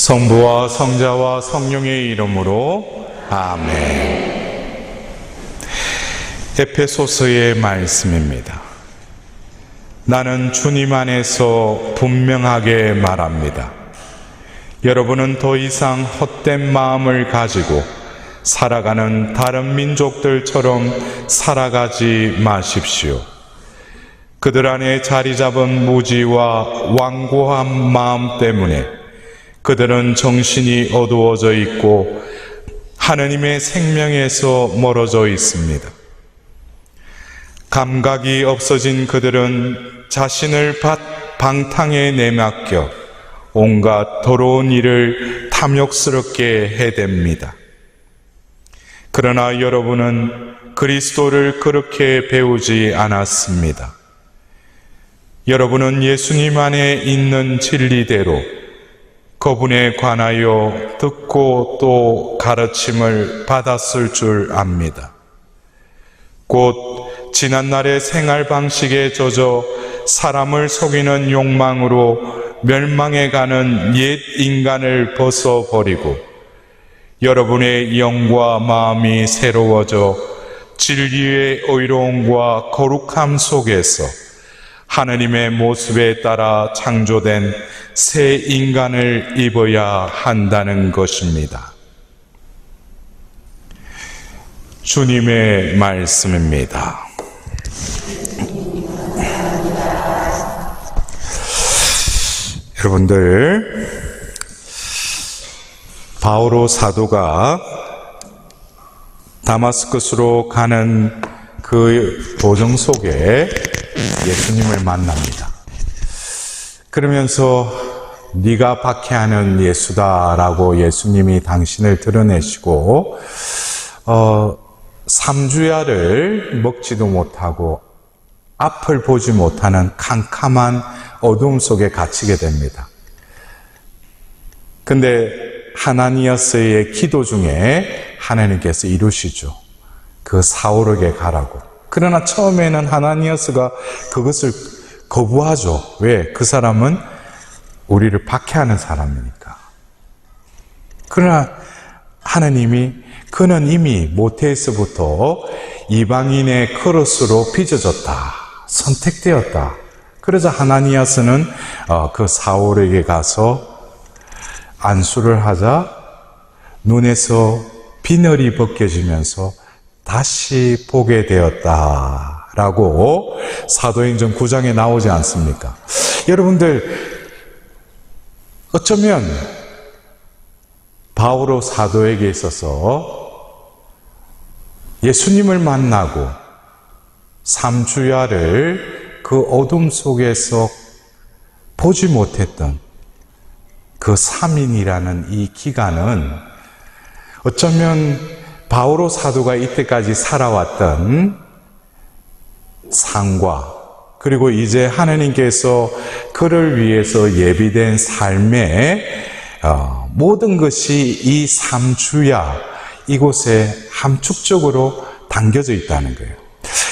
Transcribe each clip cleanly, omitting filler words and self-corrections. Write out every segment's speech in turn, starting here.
성부와 성자와 성령의 이름으로 아멘. 에페소서의 말씀입니다. 나는 주님 안에서 분명하게 말합니다. 여러분은 더 이상 헛된 마음을 가지고 살아가는 다른 민족들처럼 살아가지 마십시오. 그들 안에 자리 잡은 무지와 완고한 마음 때문에 그들은 정신이 어두워져 있고 하느님의 생명에서 멀어져 있습니다. 감각이 없어진 그들은 자신을 방탕에 내맡겨 온갖 더러운 일을 탐욕스럽게 해댑니다. 그러나 여러분은 그리스도를 그렇게 배우지 않았습니다. 여러분은 예수님 안에 있는 진리대로 그분에 관하여 듣고 또 가르침을 받았을 줄 압니다. 곧 지난날의 생활 방식에 젖어 사람을 속이는 욕망으로 멸망해가는 옛 인간을 벗어버리고 여러분의 영과 마음이 새로워져 진리의 의로움과 거룩함 속에서 하느님의 모습에 따라 창조된 새 인간을 입어야 한다는 것입니다. 주님의 말씀입니다. 여러분들, 바오로 사도가 다마스커스로 가는 그 도정 속에 예수님을 만납니다. 그러면서 네가 박해하는 예수다라고 예수님이 당신을 드러내시고 3주야를 먹지도 못하고 앞을 보지 못하는 캄캄한 어둠 속에 갇히게 됩니다. 근데 하나니아스의 기도 중에 하나님께서 이루시죠. 그 사울에게 가라고. 그러나 처음에는 하나니아스가 그것을 거부하죠. 왜? 그 사람은 우리를 박해하는 사람이니까. 그러나 하나님이 그는 이미 모태에서부터 이방인의 그릇으로 빚어졌다. 선택되었다. 그러자 하나니아스는 그 사울에게 가서 안수를 하자 눈에서 비늘이 벗겨지면서 다시 보게 되었다라고 사도행전 9장에 나오지 않습니까? 여러분들, 어쩌면 바오로 사도에게 있어서 예수님을 만나고 3주야를 그 어둠 속에서 보지 못했던 그 3인이라는 이 기간은 어쩌면 바오로 사도가 이때까지 살아왔던 상과 그리고 이제 하나님께서 그를 위해서 예비된 삶의 모든 것이 이 3주야 이곳에 함축적으로 담겨져 있다는 거예요.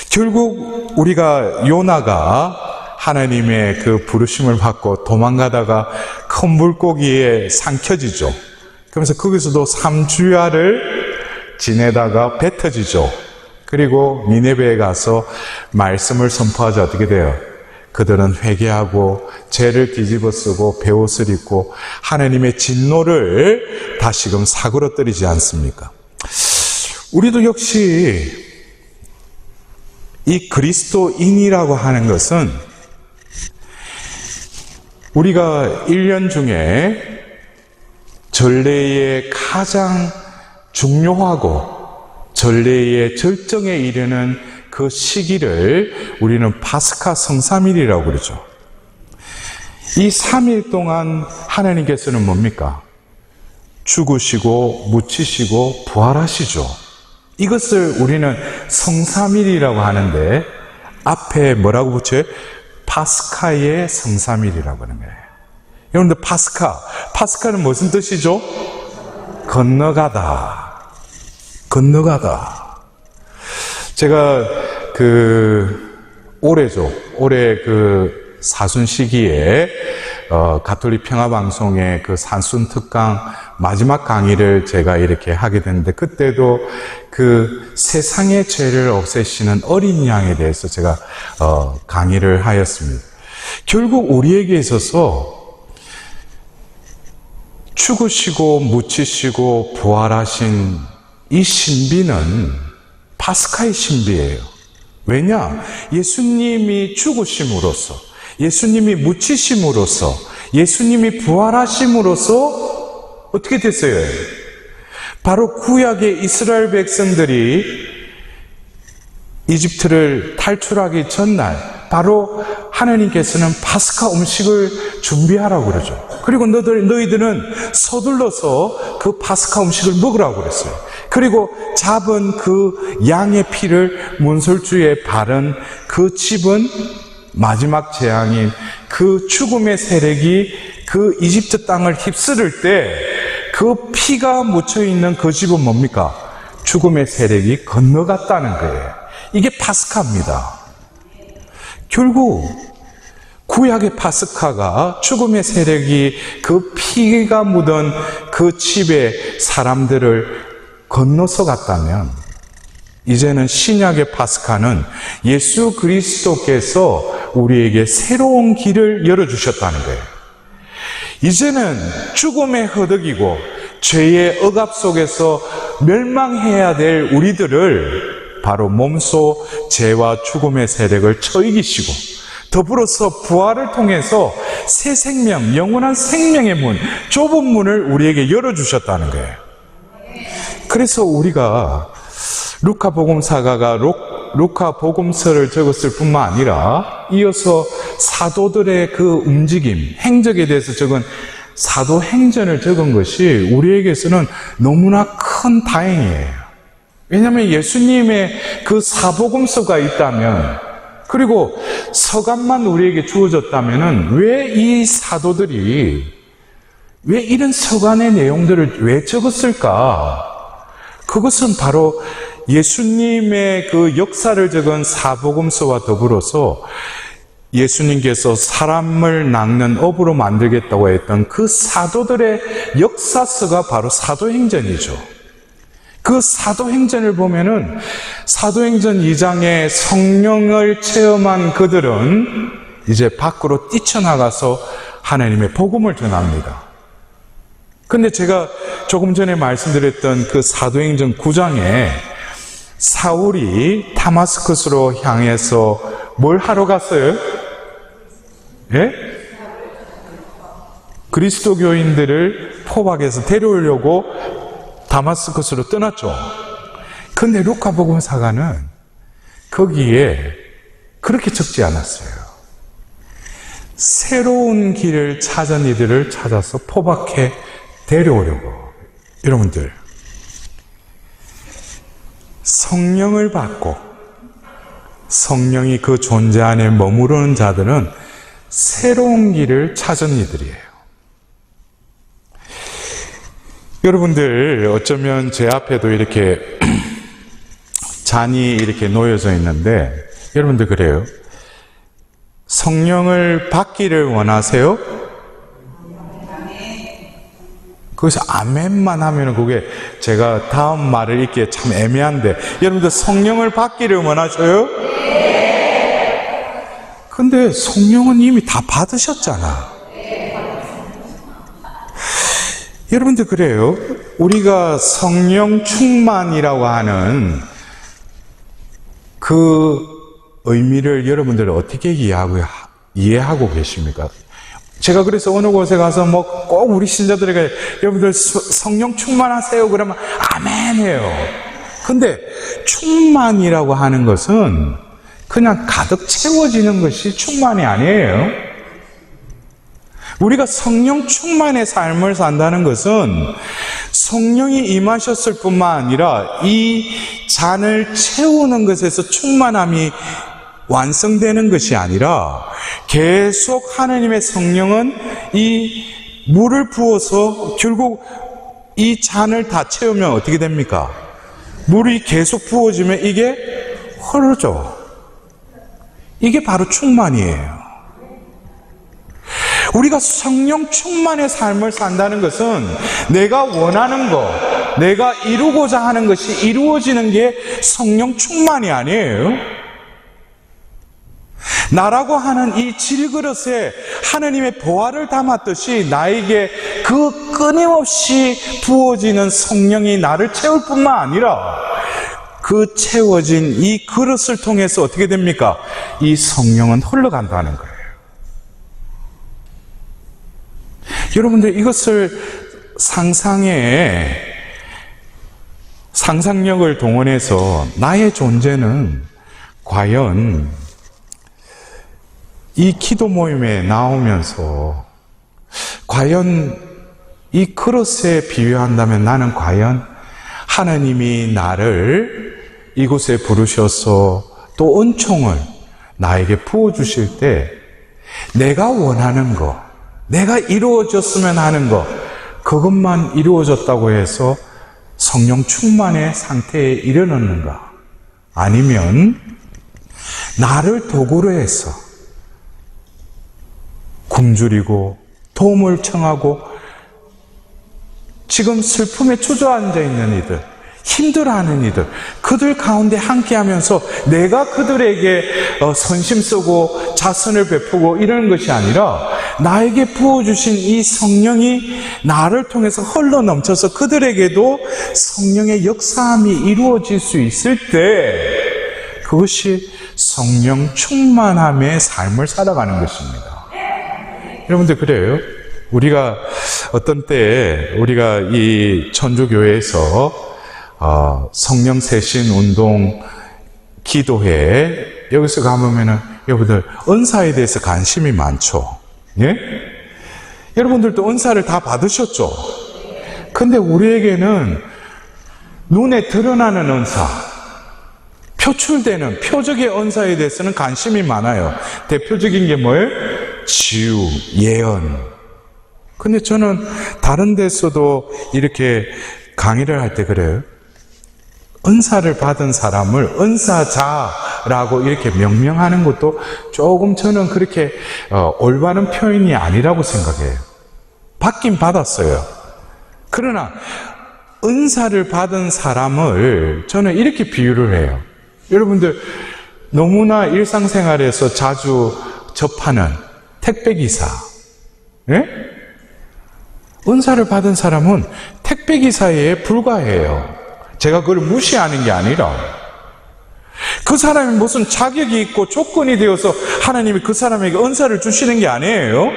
결국 우리가 요나가 하나님의 그 부르심을 받고 도망가다가 큰 물고기에 삼켜지죠. 그러면서 거기서도 3주야를 지내다가 뱉어지죠. 그리고 니네베에 가서 말씀을 선포하자 어떻게 돼요? 그들은 회개하고 죄를 뒤집어쓰고 베옷을 입고 하나님의 진노를 다시금 사그러뜨리지 않습니까? 우리도 역시 이 그리스도인이라고 하는 것은 우리가 1년 중에 전례의 가장 중요하고 전례의 절정에 이르는 그 시기를 우리는 파스카 성삼일이라고 그러죠. 이 3일 동안 하나님께서는 뭡니까? 죽으시고 묻히시고 부활하시죠. 이것을 우리는 성삼일이라고 하는데 앞에 뭐라고 붙여요? 파스카의 성삼일이라고 하는 거예요. 여러분들, 파스카는 무슨 뜻이죠? 건너가다. 제가 올해 그 사순 시기에 가톨릭 평화방송의 그 산순 특강 마지막 강의를 제가 이렇게 하게 됐는데, 그때도 그 세상의 죄를 없애시는 어린 양에 대해서 제가 강의를 하였습니다. 결국 우리에게 있어서 죽으시고 묻히시고 부활하신 이 신비는 파스카의 신비예요. 왜냐? 예수님이 죽으심으로써, 예수님이 묻히심으로써, 예수님이 부활하심으로써 어떻게 됐어요? 바로 구약의 이스라엘 백성들이 이집트를 탈출하기 전날 바로 하나님께서는 파스카 음식을 준비하라고 그러죠. 그리고 너희들은 서둘러서 그 파스카 음식을 먹으라고 그랬어요. 그리고 잡은 그 양의 피를 문설주에 바른 그 집은 마지막 재앙인 그 죽음의 세력이 그 이집트 땅을 휩쓸을 때 그 피가 묻혀있는 그 집은 뭡니까? 죽음의 세력이 건너갔다는 거예요. 이게 파스카입니다. 결국 구약의 파스카가 죽음의 세력이 그 피가 묻은 그 집의 사람들을 건너서 갔다면, 이제는 신약의 파스카는 예수 그리스도께서 우리에게 새로운 길을 열어주셨다는 거예요. 이제는 죽음의 허덕이고 죄의 억압 속에서 멸망해야 될 우리들을 바로 몸소 죄와 죽음의 세력을 처이기시고, 더불어서 부활을 통해서 새 생명, 영원한 생명의 문, 좁은 문을 우리에게 열어주셨다는 거예요. 그래서 우리가 루카 복음사가가 루카 복음서를 적었을 뿐만 아니라 이어서 사도들의 그 움직임, 행적에 대해서 적은 사도행전을 적은 것이 우리에게서는 너무나 큰 다행이에요. 왜냐하면 예수님의 그 사복음서가 있다면, 그리고 서간만 우리에게 주어졌다면 왜 이 사도들이 왜 이런 서간의 내용들을 왜 적었을까? 그것은 바로 예수님의 그 역사를 적은 사복음서와 더불어서 예수님께서 사람을 낚는 업으로 만들겠다고 했던 그 사도들의 역사서가 바로 사도행전이죠. 그 사도행전을 보면은 사도행전 2장에 성령을 체험한 그들은 이제 밖으로 뛰쳐나가서 하나님의 복음을 전합니다. 근데 제가 조금 전에 말씀드렸던 그 사도행전 9장에 사울이 다마스커스로 향해서 뭘 하러 갔어요? 예? 그리스도교인들을 포박해서 데려오려고 다마스커스로 떠났죠. 근데 루카복음사가는 거기에 그렇게 적지 않았어요. 새로운 길을 찾은 이들을 찾아서 포박해 데려오려고. 여러분들, 성령을 받고 성령이 그 존재 안에 머무르는 자들은 새로운 길을 찾은 이들이에요. 여러분들, 어쩌면 제 앞에도 이렇게 잔이 이렇게 놓여져 있는데, 여러분들 그래요? 성령을 받기를 원하세요? 거기서 아멘만 하면 그게 제가 다음 말을 읽기에 참 애매한데, 여러분들 성령을 받기를 원하셔요? 근데 성령은 이미 다 받으셨잖아. 여러분들 그래요? 우리가 성령 충만이라고 하는 그 의미를 여러분들 어떻게 이해하고 계십니까? 제가 그래서 어느 곳에 가서 뭐 꼭 우리 신자들에게 여러분들 성령 충만하세요 그러면 아멘 해요. 근데 충만이라고 하는 것은 그냥 가득 채워지는 것이 충만이 아니에요. 우리가 성령 충만의 삶을 산다는 것은 성령이 임하셨을 뿐만 아니라 이 잔을 채우는 것에서 충만함이 완성되는 것이 아니라 계속 하나님의 성령은 이 물을 부어서 결국 이 잔을 다 채우면 어떻게 됩니까? 물이 계속 부어지면 이게 흐르죠. 이게 바로 충만이에요. 우리가 성령 충만의 삶을 산다는 것은 내가 원하는 것, 내가 이루고자 하는 것이 이루어지는 게 성령 충만이 아니에요. 나라고 하는 이 질그릇에 하느님의 보화를 담았듯이 나에게 그 끊임없이 부어지는 성령이 나를 채울 뿐만 아니라 그 채워진 이 그릇을 통해서 어떻게 됩니까? 이 성령은 흘러간다는 거예요. 여러분들 이것을 상상력을 동원해서 나의 존재는 과연 이 기도 모임에 나오면서 과연 이 그릇에 비유한다면 나는 과연 하나님이 나를 이곳에 부르셔서 또 은총을 나에게 부어주실 때 내가 원하는 것, 내가 이루어졌으면 하는 것, 그것만 이루어졌다고 해서 성령 충만의 상태에 이르렀는가? 아니면 나를 도구로 해서 굶주리고 도움을 청하고 지금 슬픔에 주저앉아 있는 이들, 힘들어하는 이들, 그들 가운데 함께하면서 내가 그들에게 선심 쓰고 자선을 베푸고 이러는 것이 아니라 나에게 부어주신 이 성령이 나를 통해서 흘러넘쳐서 그들에게도 성령의 역사함이 이루어질 수 있을 때 그것이 성령 충만함의 삶을 살아가는 것입니다. 여러분들 그래요? 우리가 어떤 때에 우리가 이 천주교회에서 성령 세신 운동 기도회 여기서 가보면은 여러분들 은사에 대해서 관심이 많죠. 예? 여러분들도 은사를 다 받으셨죠? 근데 우리에게는 눈에 드러나는 은사, 표출되는 표적의 은사에 대해서는 관심이 많아요. 대표적인 게 뭐예요? 치유, 예언. 근데 저는 다른 데서도 이렇게 강의를 할 때 그래요. 은사를 받은 사람을 은사자라고 이렇게 명명하는 것도 조금 저는 그렇게 올바른 표현이 아니라고 생각해요. 받긴 받았어요. 그러나 은사를 받은 사람을 저는 이렇게 비유를 해요. 여러분들 너무나 일상생활에서 자주 접하는 택배기사, 예? 은사를 받은 사람은 택배기사에 불과해요. 제가 그걸 무시하는 게 아니라 그 사람이 무슨 자격이 있고 조건이 되어서 하나님이 그 사람에게 은사를 주시는 게 아니에요.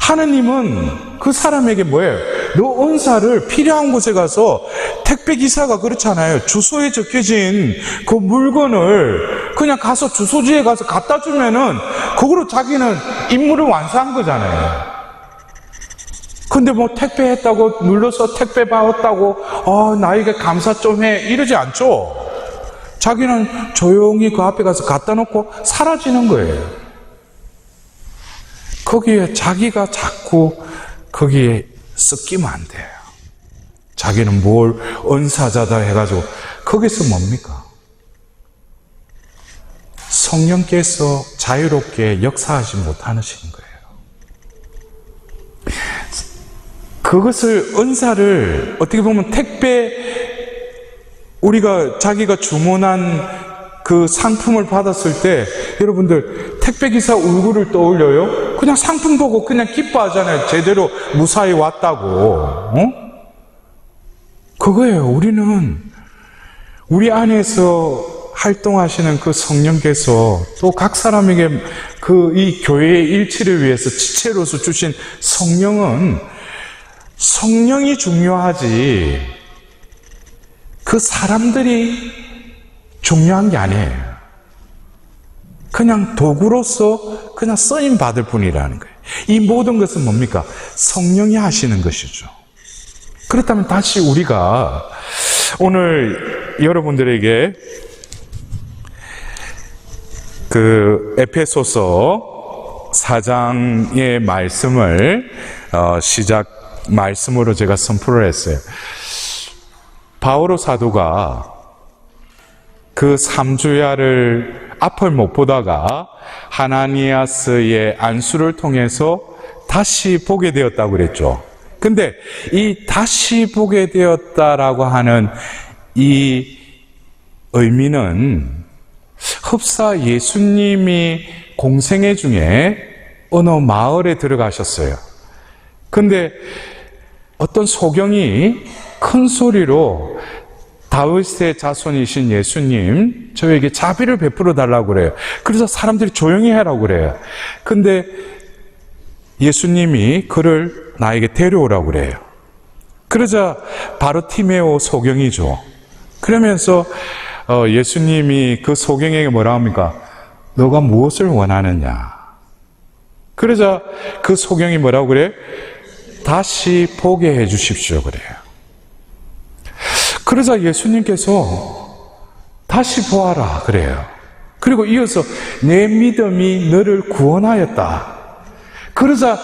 하나님은 그 사람에게 뭐예요? 너 은사를 필요한 곳에 가서 택배기사가 그렇잖아요. 주소에 적혀진 그 물건을 그냥 가서 주소지에 가서 갖다 주면은 그거로 자기는 임무를 완수한 거잖아요. 근데 뭐 택배했다고 눌러서 택배 받았다고 나에게 감사 좀 해 이러지 않죠. 자기는 조용히 그 앞에 가서 갖다 놓고 사라지는 거예요. 거기에 자기가 자꾸 거기에 섞이면 안 돼요. 자기는 뭘 은사자다 해가지고 거기서 뭡니까? 성령께서 자유롭게 역사하지 못하시는 거예요. 그것을 은사를 어떻게 보면 택배 우리가 자기가 주문한 그 상품을 받았을 때 여러분들 택배기사 얼굴을 떠올려요? 그냥 상품 보고 그냥 기뻐하잖아요. 제대로 무사히 왔다고. 그거예요. 우리는 우리 안에서 활동하시는 그 성령께서 또 각 사람에게 그 이 교회의 일치를 위해서 지체로서 주신 성령이 중요하지 그 사람들이 중요한 게 아니에요. 그냥 도구로서 그냥 쓰임 받을 뿐이라는 거예요. 이 모든 것은 뭡니까? 성령이 하시는 것이죠. 그렇다면 다시 우리가 오늘 여러분들에게 그 에페소서 4장의 말씀을 시작 말씀으로 제가 선포를 했어요. 바오로 사도가 그 삼주야를 앞을 못 보다가 하나니아스의 안수를 통해서 다시 보게 되었다고 그랬죠. 근데 이 다시 보게 되었다라고 하는 이 의미는 흡사 예수님이 공생애 중에 어느 마을에 들어가셨어요. 근데 어떤 소경이 큰 소리로 다윗의 자손이신 예수님, 저에게 자비를 베풀어 달라고 그래요. 그래서 사람들이 조용히 하라고 그래요. 근데 예수님이 그를 나에게 데려오라고 그래요. 그러자 바르티메오 소경이죠. 그러면서 예수님이 그 소경에게 뭐라 합니까? 너가 무엇을 원하느냐? 그러자 그 소경이 뭐라고 그래요? 다시 보게 해 주십시오 그래요. 그러자 예수님께서 다시 보아라 그래요. 그리고 이어서 내 믿음이 너를 구원하였다. 그러자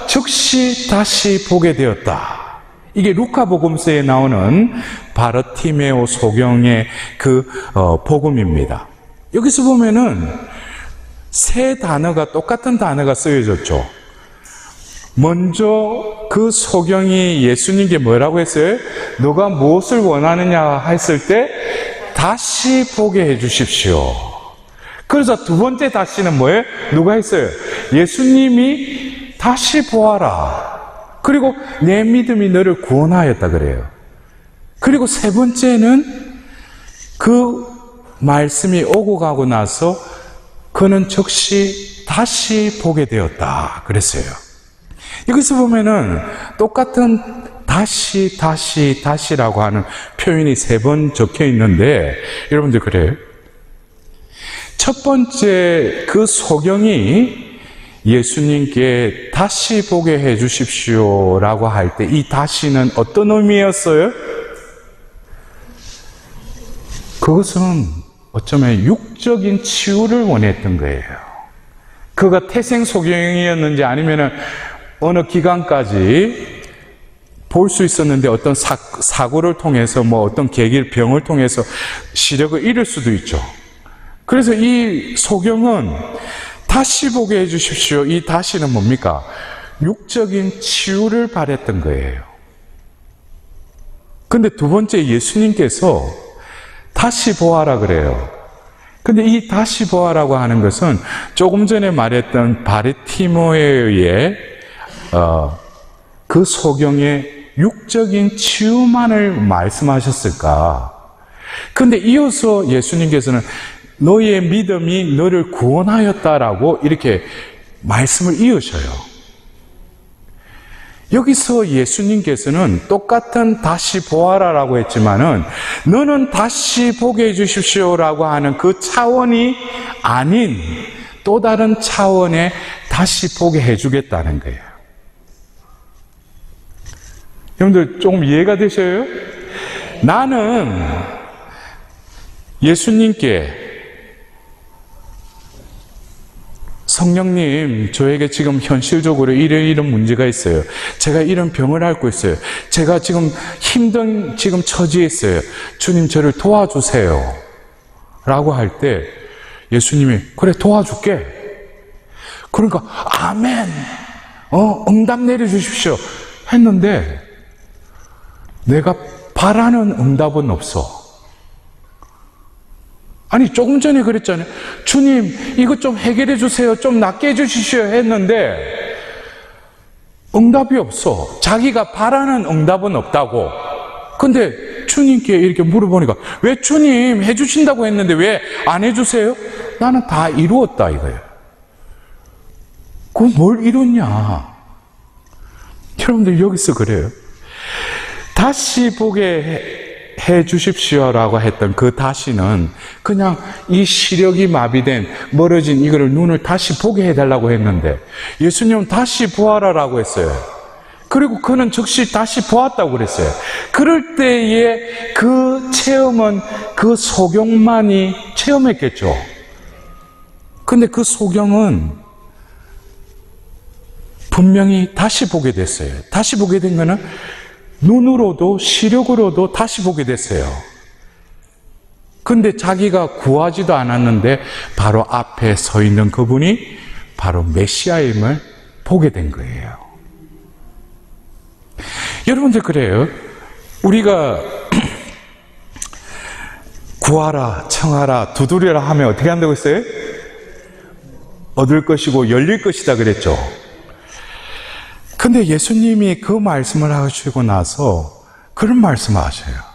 즉시 다시 보게 되었다. 이게 루카복음서에 나오는 바르티메오 소경의 그 복음입니다. 여기서 보면은 세 단어가 똑같은 단어가 쓰여졌죠. 먼저 그 소경이 예수님께 뭐라고 했어요? 너가 무엇을 원하느냐 했을 때 다시 보게 해 주십시오. 그래서 두 번째 다시는 뭐예요? 누가 했어요? 예수님이 다시 보아라. 그리고 내 믿음이 너를 구원하였다 그래요. 그리고 세 번째는 그 말씀이 오고 가고 나서 그는 즉시 다시 보게 되었다 그랬어요. 여기서 보면은 똑같은 다시라고 하는 표현이 세 번 적혀 있는데 여러분들 그래요? 첫 번째 그 소경이 예수님께 다시 보게 해 주십시오라고 할 때 이 다시는 어떤 의미였어요? 그것은 어쩌면 육적인 치유를 원했던 거예요. 그가 태생 소경이었는지 아니면은 어느 기간까지 볼 수 있었는데 어떤 사고를 통해서 뭐 어떤 계기를 병을 통해서 시력을 잃을 수도 있죠. 그래서 이 소경은 다시 보게 해 주십시오. 이 다시는 뭡니까? 육적인 치유를 바랬던 거예요. 근데 두 번째 예수님께서 다시 보아라 그래요. 근데 이 다시 보아라고 하는 것은 조금 전에 말했던 바르티메오의 그 소경의 육적인 치유만을 말씀하셨을까? 근데 이어서 예수님께서는 너의 믿음이 너를 구원하였다라고 이렇게 말씀을 이으셔요. 여기서 예수님께서는 똑같은 다시 보아라라고 했지만은 너는 다시 보게 해주십시오라고 하는 그 차원이 아닌 또 다른 차원에 다시 보게 해주겠다는 거예요. 여러분들 조금 이해가 되셔요? 나는 예수님께 성령님, 저에게 지금 현실적으로 이런 문제가 있어요. 제가 이런 병을 앓고 있어요. 제가 지금 힘든 처지에 있어요. 주님, 저를 도와주세요. 라고 할 때 예수님이 그래 도와줄게. 그러니까 아멘. 응답 내려주십시오. 했는데 내가 바라는 응답은 없어. 아니 조금 전에 그랬잖아요. 주님 이것 좀 해결해 주세요. 좀 낫게 해 주십시오 했는데 응답이 없어. 자기가 바라는 응답은 없다고. 근데 주님께 이렇게 물어보니까 왜 주님 해주신다고 했는데 왜 안 해주세요? 나는 다 이루었다 이거예요. 그걸 뭘 이뤘냐? 여러분들 여기서 그래요. 다시 보게 해 주십시오라고 했던 그 다시는 그냥 이 시력이 마비된 멀어진 이거를 눈을 다시 보게 해달라고 했는데 예수님은 다시 보아라라고 했어요. 그리고 그는 즉시 다시 보았다고 그랬어요. 그럴 때의 그 체험은 그 소경만이 체험했겠죠. 근데 그 소경은 분명히 다시 보게 됐어요. 다시 보게 된 거는 눈으로도 시력으로도 다시 보게 됐어요. 근데 자기가 구하지도 않았는데 바로 앞에 서 있는 그분이 바로 메시아임을 보게 된 거예요. 여러분들 그래요. 우리가 구하라, 청하라, 두드려라 하면 어떻게 한다고 했어요? 얻을 것이고 열릴 것이다 그랬죠. 근데 예수님이 그 말씀을 하시고 나서 그런 말씀을 하셔요.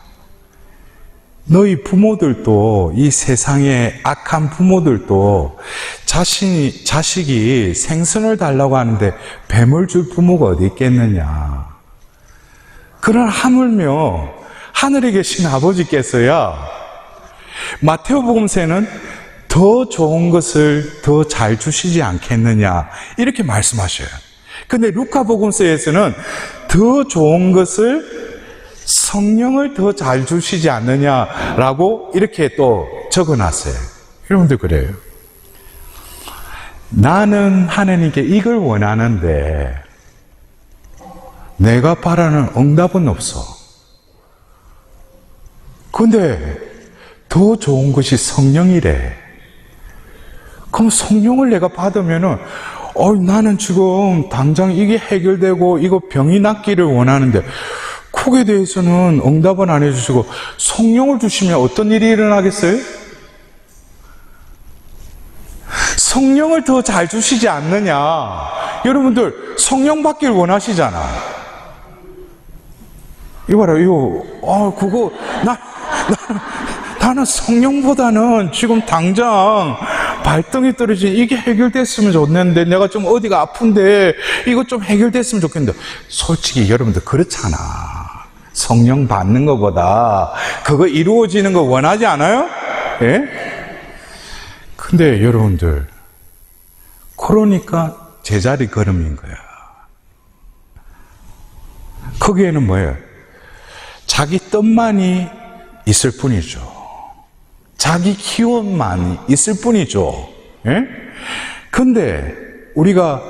너희 부모들도, 이 세상의 악한 부모들도 자식이 생선을 달라고 하는데 뱀을 줄 부모가 어디 있겠느냐. 그러나 하물며 하늘에 계신 아버지께서야 마태오복음서에는 더 좋은 것을 더 잘 주시지 않겠느냐 이렇게 말씀하셔요. 근데 루카복음서에서는 더 좋은 것을 성령을 더 잘 주시지 않느냐라고 이렇게 또 적어놨어요. 여러분들 그래요. 나는 하나님께 이걸 원하는데 내가 바라는 응답은 없어. 근데 더 좋은 것이 성령이래. 그럼 성령을 내가 받으면은 나는 지금 당장 이게 해결되고 이거 병이 낫기를 원하는데 거기에 대해서는 응답은 안 해주시고 성령을 주시면 어떤 일이 일어나겠어요? 성령을 더 잘 주시지 않느냐. 여러분들 성령 받길 원하시잖아. 이봐라, 그거 나는 성령보다는 지금 당장 발등에 떨어진 이게 해결됐으면 좋겠는데, 내가 좀 어디가 아픈데 이거 좀 해결됐으면 좋겠는데. 솔직히 여러분들 그렇잖아. 성령 받는 것보다 그거 이루어지는 거 원하지 않아요? 예? 근데 여러분들, 그러니까 제자리 걸음인 거야. 거기에는 뭐예요? 자기 뜻만이 있을 뿐이죠. 자기 기원만이 있을 뿐이죠. 예? 근데 우리가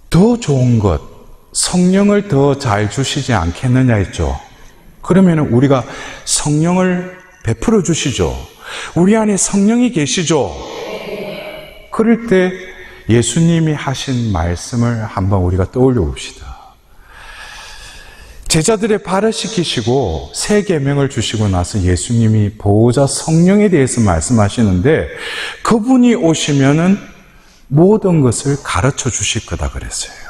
더 좋은 것, 성령을 더 잘 주시지 않겠느냐 했죠. 그러면 우리가 성령을 베풀어 주시죠. 우리 안에 성령이 계시죠. 그럴 때 예수님이 하신 말씀을 한번 우리가 떠올려 봅시다. 제자들의 발을 씻기시고 새 계명을 주시고 나서 예수님이 보호자 성령에 대해서 말씀하시는데, 그분이 오시면은 모든 것을 가르쳐 주실 거다 그랬어요.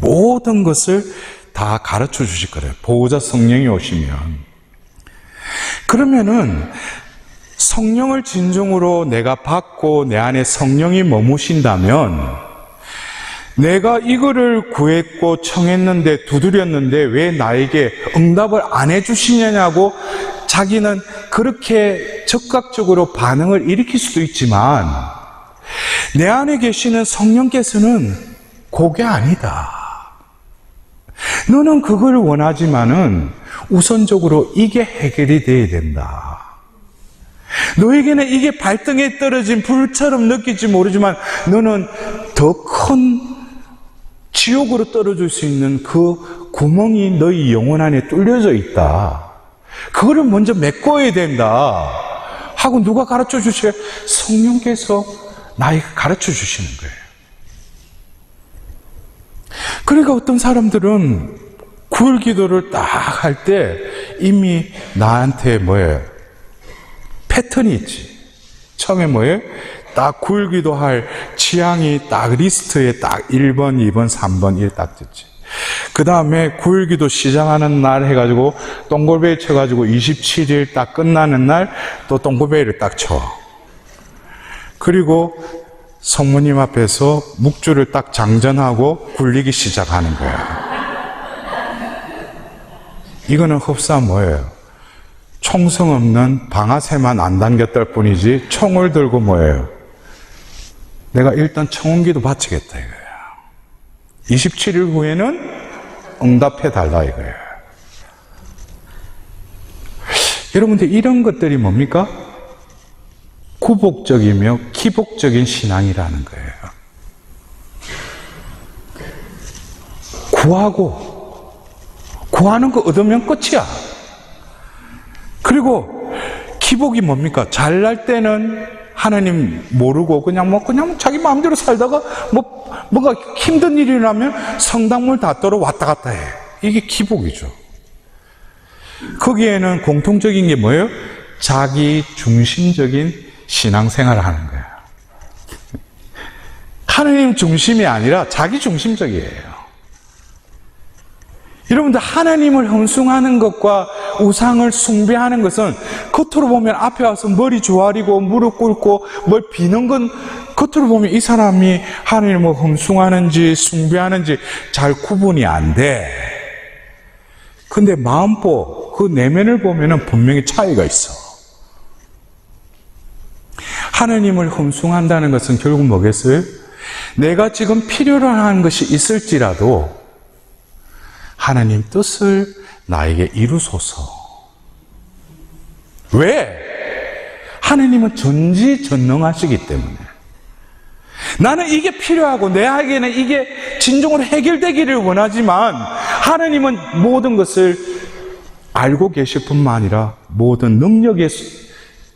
모든 것을 다 가르쳐 주실 거래요. 보호자 성령이 오시면. 그러면은 성령을 진정으로 내가 받고 내 안에 성령이 머무신다면, 내가 이거를 구했고 청했는데 두드렸는데 왜 나에게 응답을 안 해주시냐고 자기는 그렇게 적극적으로 반응을 일으킬 수도 있지만, 내 안에 계시는 성령께서는 그게 아니다. 너는 그걸 원하지만은 우선적으로 이게 해결이 돼야 된다. 너에게는 이게 발등에 떨어진 불처럼 느낄지 모르지만 너는 더 큰 지옥으로 떨어질 수 있는 그 구멍이 너희 영혼 안에 뚫려져 있다. 그거를 먼저 메꿔야 된다 하고 누가 가르쳐 주셔요? 성령께서 나에게 가르쳐 주시는 거예요. 그러니까 어떤 사람들은 구울 기도를 딱 할 때 이미 나한테 뭐예요? 패턴이 있지. 처음에 뭐예요? 딱 구울 기도할 취향이 딱 리스트에 딱 1번, 2번, 3번 이렇게 딱 듣지. 그 다음에 구울 기도 시작하는 날 해가지고 동골베이 쳐가지고 27일 딱 끝나는 날 또 동골베이를 딱 쳐. 그리고 성모님 앞에서 묵주를 딱 장전하고 굴리기 시작하는 거야. 이거는 흡사 뭐예요? 총성 없는 방아쇠만 안 당겼을 뿐이지 총을 들고 뭐예요? 내가 일단 청혼기도 바치겠다 이거야. 27일 후에는 응답해 달라 이거야. 여러분들 이런 것들이 뭡니까? 구복적이며 기복적인 신앙이라는 거예요. 구하는 거 얻으면 끝이야. 그리고 기복이 뭡니까? 잘날 때는 하나님 모르고 그냥 자기 마음대로 살다가 뭔가 힘든 일이 나면 성당문 닫도록 왔다 갔다 해. 이게 기복이죠. 거기에는 공통적인 게 뭐예요? 자기 중심적인 신앙생활을 하는 거예요. 하나님 중심이 아니라 자기 중심적이에요. 여러분들, 하나님을 흠숭하는 것과 우상을 숭배하는 것은 겉으로 보면 앞에 와서 머리 조아리고 무릎 꿇고 뭘 비는 건 겉으로 보면 이 사람이 하나님을 흠숭하는지 숭배하는지 잘 구분이 안 돼. 근데 마음보, 그 내면을 보면 분명히 차이가 있어. 하나님을 흠숭한다는 것은 결국 뭐겠어요? 내가 지금 필요로 하는 것이 있을지라도 하나님 뜻을 나에게 이루소서. 왜? 하나님은 전지전능하시기 때문에. 나는 이게 필요하고 내에게는 이게 진정으로 해결되기를 원하지만 하나님은 모든 것을 알고 계실 뿐만 아니라 모든 능력의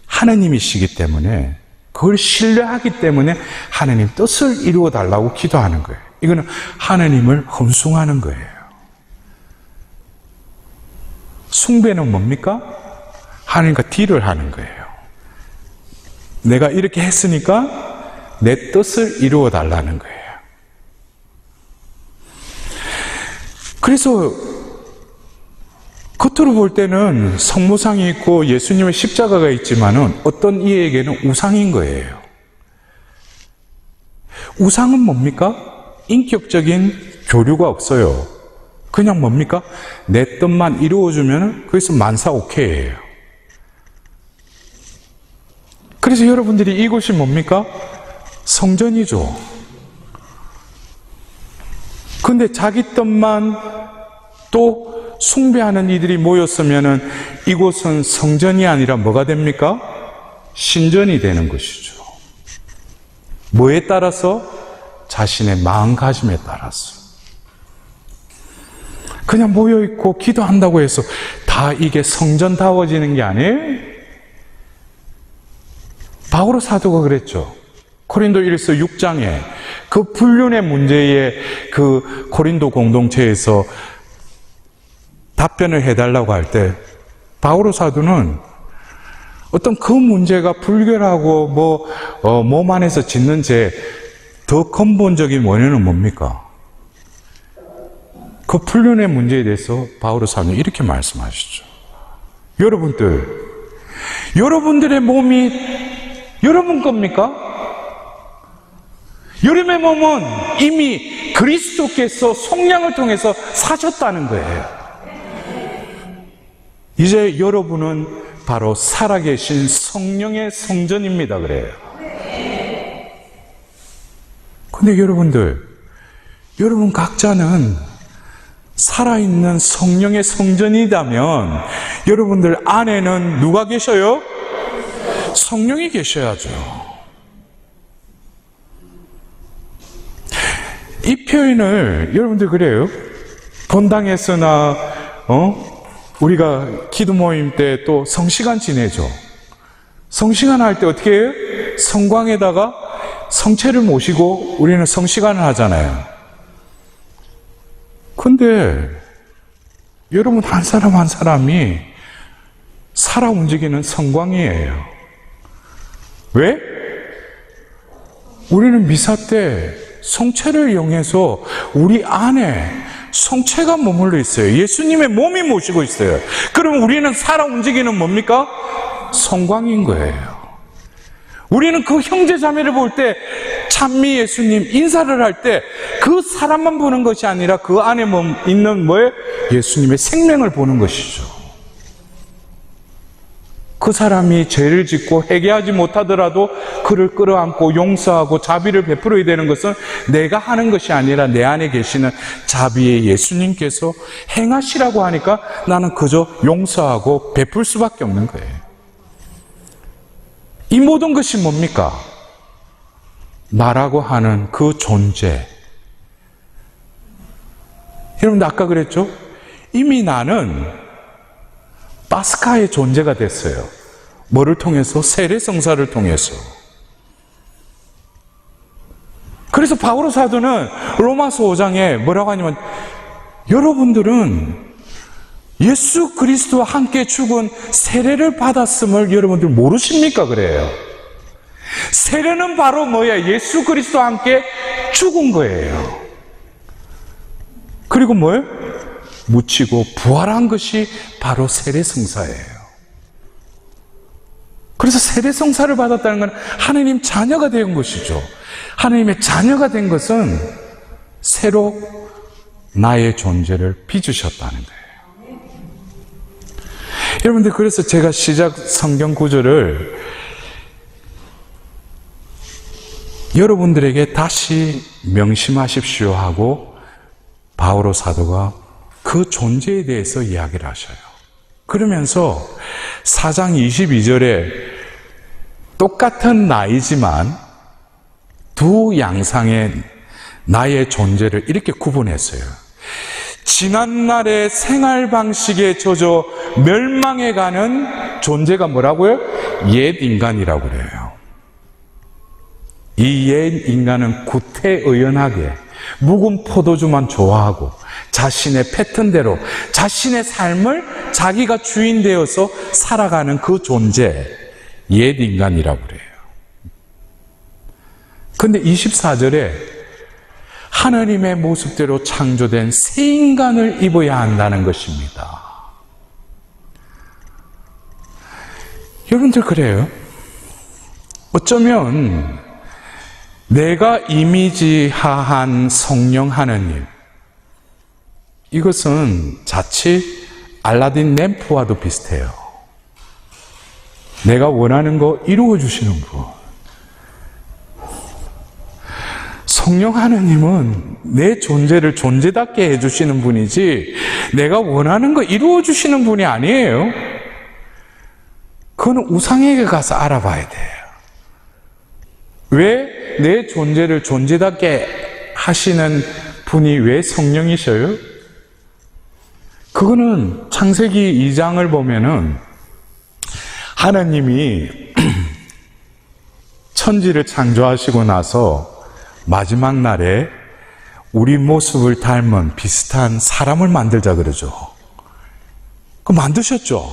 하나님이시기 때문에, 그걸 신뢰하기 때문에 하나님 뜻을 이루어 달라고 기도하는 거예요. 이거는 하나님을 흠숭하는 거예요. 숭배는 뭡니까? 하나님과 딜을 하는 거예요. 내가 이렇게 했으니까 내 뜻을 이루어 달라는 거예요. 그래서 겉으로 볼 때는 성모상이 있고 예수님의 십자가가 있지만은 어떤 이에게는 우상인 거예요. 우상은 뭡니까? 인격적인 교류가 없어요. 그냥 뭡니까? 내 뜻만 이루어주면 거기서 만사오케이예요. 그래서 여러분들이 이곳이 뭡니까? 성전이죠. 근데 자기 뜻만 또 숭배하는 이들이 모였으면은 이곳은 성전이 아니라 뭐가 됩니까? 신전이 되는 것이죠. 뭐에 따라서? 자신의 마음가짐에 따라서. 그냥 모여있고 기도한다고 해서 다 이게 성전다워지는 게 아니에요? 바오로 사도가 그랬죠. 고린도 1서 6장에 그 불륜의 문제에 그 고린도 공동체에서 답변을 해달라고 할 때 바오로 사도는 어떤 그 문제가 불결하고 몸 안에서 짓는 죄 더 근본적인 원인은 뭡니까? 그 불륜의 문제에 대해서 바오로 사도는 이렇게 말씀하시죠. 여러분들의 몸이 여러분 겁니까? 여러분의 몸은 이미 그리스도께서 속량을 통해서 사셨다는 거예요. 이제 여러분은 바로 살아계신 성령의 성전입니다. 그래요. 근데 여러분 각자는 살아있는 성령의 성전이라면 여러분들 안에는 누가 계셔요? 성령이 계셔야죠. 이 표현을 여러분들 그래요. 본당에서나 우리가 기도 모임 때 또 성시간 지내죠. 성시간 할 때 어떻게 해요? 성광에다가 성체를 모시고 우리는 성시간을 하잖아요. 근데 여러분 한 사람 한 사람이 살아 움직이는 성광이에요. 왜? 우리는 미사 때 성체를 이용해서 우리 안에 성체가 머물러 있어요. 예수님의 몸이 모시고 있어요. 그럼 우리는 살아 움직이는 뭡니까? 성광인 거예요. 우리는 그 형제 자매를 볼 때 찬미 예수님 인사를 할 때 그 사람만 보는 것이 아니라 그 안에 있는 뭐예요? 예수님의 생명을 보는 것이죠. 그 사람이 죄를 짓고 회개하지 못하더라도 그를 끌어안고 용서하고 자비를 베풀어야 되는 것은 내가 하는 것이 아니라 내 안에 계시는 자비의 예수님께서 행하시라고 하니까 나는 그저 용서하고 베풀 수밖에 없는 거예요. 이 모든 것이 뭡니까? 나라고 하는 그 존재. 여러분 아까 그랬죠? 이미 나는 파스카의 존재가 됐어요. 뭐를 통해서? 세례성사를 통해서. 그래서 바오로 사도는 로마서 5장에 뭐라고 하냐면, 여러분들은 예수 그리스도와 함께 죽은 세례를 받았음을 여러분들 모르십니까? 그래요. 세례는 바로 뭐야? 예수 그리스도와 함께 죽은 거예요. 그리고 뭐예요? 묻히고 부활한 것이 바로 세례성사예요. 그래서 세례성사를 받았다는 건 하나님 자녀가 된 것이죠. 하나님의 자녀가 된 것은 새로 나의 존재를 빚으셨다는 거예요. 여러분들, 그래서 제가 시작 성경 구절을 여러분들에게 다시 명심하십시오 하고 바오로 사도가 그 존재에 대해서 이야기를 하셔요. 그러면서 4장 22절에 똑같은 나이지만 두 양상의 나의 존재를 이렇게 구분했어요. 지난날의 생활 방식에 젖어 멸망해가는 존재가 뭐라고요? 옛 인간이라고 그래요. 이 옛 인간은 구태의연하게 묵은 포도주만 좋아하고 자신의 패턴대로 자신의 삶을 자기가 주인 되어서 살아가는 그 존재, 옛 인간이라고 그래요. 근데 24절에 하나님의 모습대로 창조된 새 인간을 입어야 한다는 것입니다. 여러분들, 그래요. 어쩌면 내가 이미지화한 성령 하나님, 이것은 자칫 알라딘 램프와도 비슷해요. 내가 원하는 거 이루어 주시는 분. 성령 하나님은 내 존재를 존재답게 해주시는 분이지 내가 원하는 거 이루어 주시는 분이 아니에요. 그건 우상에게 가서 알아봐야 돼요. 왜 내 존재를 존재답게 하시는 분이 왜 성령이셔요? 그거는 창세기 2장을 보면은 하나님이 천지를 창조하시고 나서 마지막 날에 우리 모습을 닮은 비슷한 사람을 만들자 그러죠. 그 만드셨죠.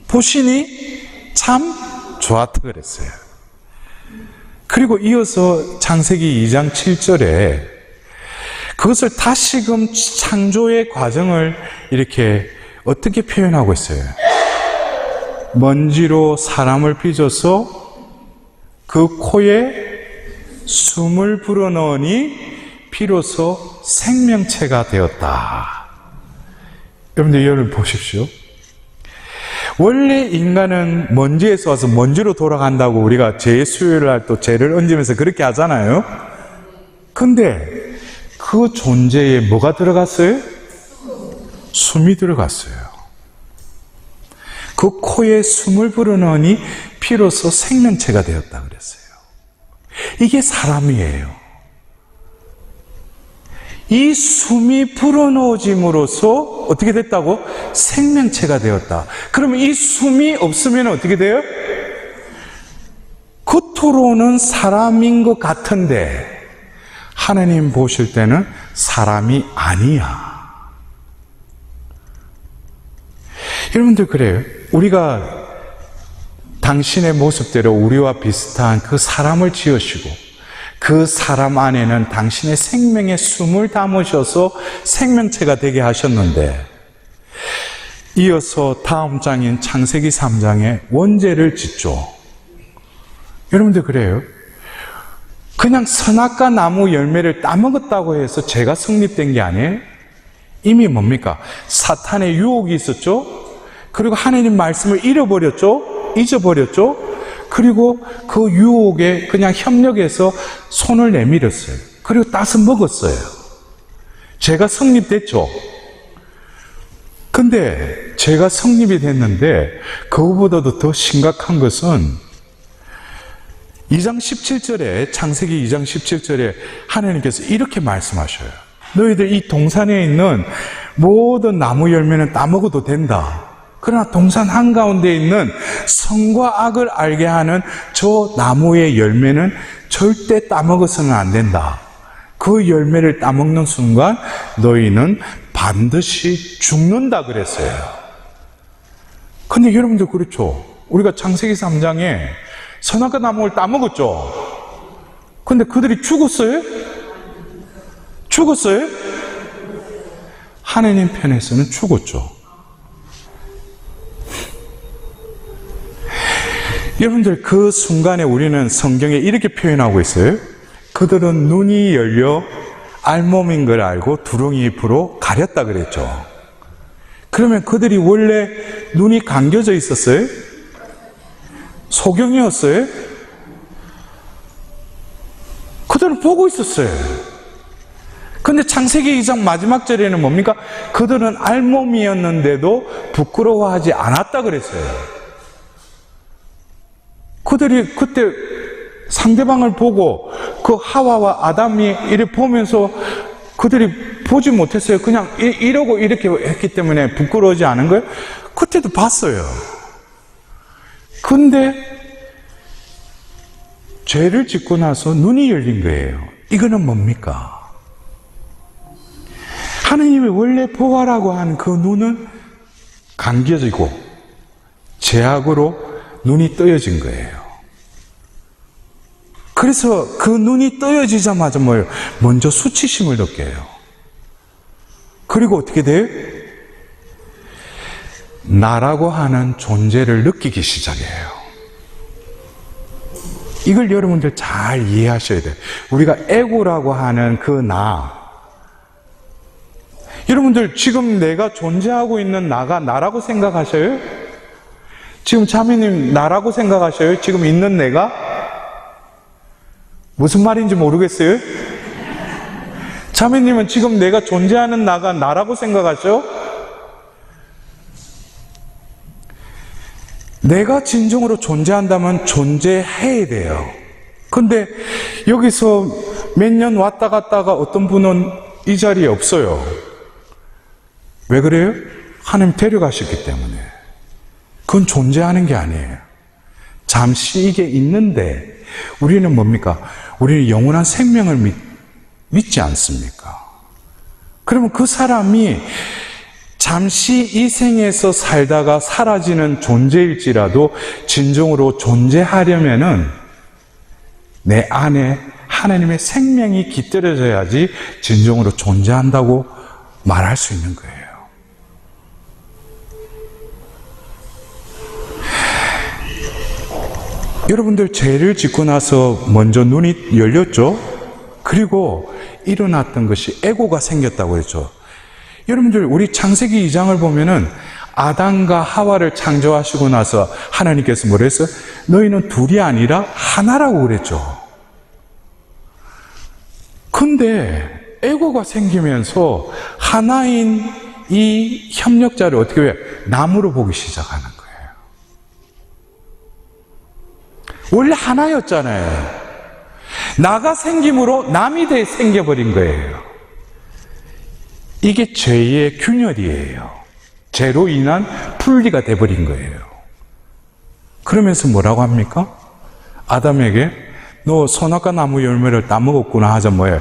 보시니 참 좋았다 그랬어요. 그리고 이어서 창세기 2장 7절에 그것을 다시금 창조의 과정을 이렇게 어떻게 표현하고 있어요? 먼지로 사람을 빚어서 그 코에 숨을 불어넣으니 비로소 생명체가 되었다. 여러분들, 여러분 보십시오. 원래 인간은 먼지에서 와서 먼지로 돌아간다고 우리가 죄 수요일 날 또 죄를 얹으면서 그렇게 하잖아요. 근데 그 존재에 뭐가 들어갔어요? 숨이 들어갔어요. 그 코에 숨을 불어넣으니 비로소 생명체가 되었다 그랬어요. 이게 사람이에요. 이 숨이 불어넣어짐으로써 어떻게 됐다고? 생명체가 되었다. 그러면 이 숨이 없으면 어떻게 돼요? 겉으로는 사람인 것 같은데 하나님 보실 때는 사람이 아니야. 여러분들, 그래요. 우리가 당신의 모습대로 우리와 비슷한 그 사람을 지으시고 그 사람 안에는 당신의 생명의 숨을 담으셔서 생명체가 되게 하셨는데, 이어서 다음 장인 창세기 3장에 원죄를 짓죠. 여러분들, 그래요. 그냥 선악과 나무 열매를 따먹었다고 해서 죄가 성립된 게 아니에요. 이미 뭡니까? 사탄의 유혹이 있었죠. 그리고 하나님 말씀을 잊어버렸죠. 그리고 그 유혹에 그냥 협력해서 손을 내밀었어요. 그리고 따서 먹었어요. 죄가 성립됐죠. 근데 죄가 성립이 됐는데 그거보다도 더 심각한 것은 2장 17절에 창세기 2장 17절에 하나님께서 이렇게 말씀하셔요. 너희들 이 동산에 있는 모든 나무 열매는 따먹어도 된다. 그러나 동산 한가운데 있는 선과 악을 알게 하는 저 나무의 열매는 절대 따먹어서는 안 된다. 그 열매를 따먹는 순간 너희는 반드시 죽는다 그랬어요. 근데 여러분들 그렇죠? 우리가 창세기 3장에 선악과 나무를 따먹었죠? 근데 그들이 죽었어요? 죽었어요? 하나님 편에서는 죽었죠. 여러분들 그 순간에 우리는 성경에 이렇게 표현하고 있어요. 그들은 눈이 열려 알몸인 걸 알고 두렁이 잎으로 가렸다 그랬죠. 그러면 그들이 원래 눈이 감겨져 있었어요? 소경이었어요? 그들은 보고 있었어요. 근데 창세기 2장 마지막 절에는 뭡니까? 그들은 알몸이었는데도 부끄러워하지 않았다 그랬어요. 그들이 그때 상대방을 보고 그 하와와 아담이 이렇게 보면서 그들이 보지 못했어요. 그냥 이러고 이렇게 했기 때문에 부끄러워하지 않은 거예요? 그때도 봤어요. 근데 죄를 짓고 나서 눈이 열린 거예요. 이거는 뭡니까? 하느님이 원래 보아라고 한 그 눈은 감겨지고 죄악으로 눈이 떠여진 거예요. 그래서 그 눈이 떠여지자마자 뭐예요? 먼저 수치심을 느껴요. 그리고 어떻게 돼요? 나라고 하는 존재를 느끼기 시작해요. 이걸 여러분들 잘 이해하셔야 돼요. 우리가 에고라고 하는 그 나, 여러분들 지금 내가 존재하고 있는 나가 나라고 생각하셔요? 지금 자매님 나라고 생각하셔요? 지금 있는 내가? 무슨 말인지 모르겠어요? 자매님은 지금 내가 존재하는 나가 나라고 생각하셔? 내가 진정으로 존재한다면 존재해야 돼요. 근데 여기서 몇 년 왔다 갔다가 어떤 분은 이 자리에 없어요. 왜 그래요? 하나님 데려가셨기 때문에. 그건 존재하는 게 아니에요. 잠시 이게 있는데 우리는 뭡니까? 우리는 영원한 생명을 믿지 않습니까? 그러면 그 사람이 잠시 이 생에서 살다가 사라지는 존재일지라도 진정으로 존재하려면은 내 안에 하나님의 생명이 깃들여져야지 진정으로 존재한다고 말할 수 있는 거예요. 여러분들 죄를 짓고 나서 먼저 눈이 열렸죠? 그리고 일어났던 것이 에고가 생겼다고 했죠. 여러분들 우리 창세기 2장을 보면은 아담과 하와를 창조하시고 나서 하나님께서 뭐라 했어요? 너희는 둘이 아니라 하나라고 그랬죠. 근데 에고가 생기면서 하나인 이 협력자를 어떻게 해요? 남으로 보기 시작하는 거예요. 원래 하나였잖아요. 나가 생김으로 남이 생겨버린 거예요. 이게 죄의 균열이에요. 죄로 인한 분리가 돼버린 거예요. 그러면서 뭐라고 합니까? 아담에게 너 선악과 나무 열매를 따먹었구나 하자 뭐예요?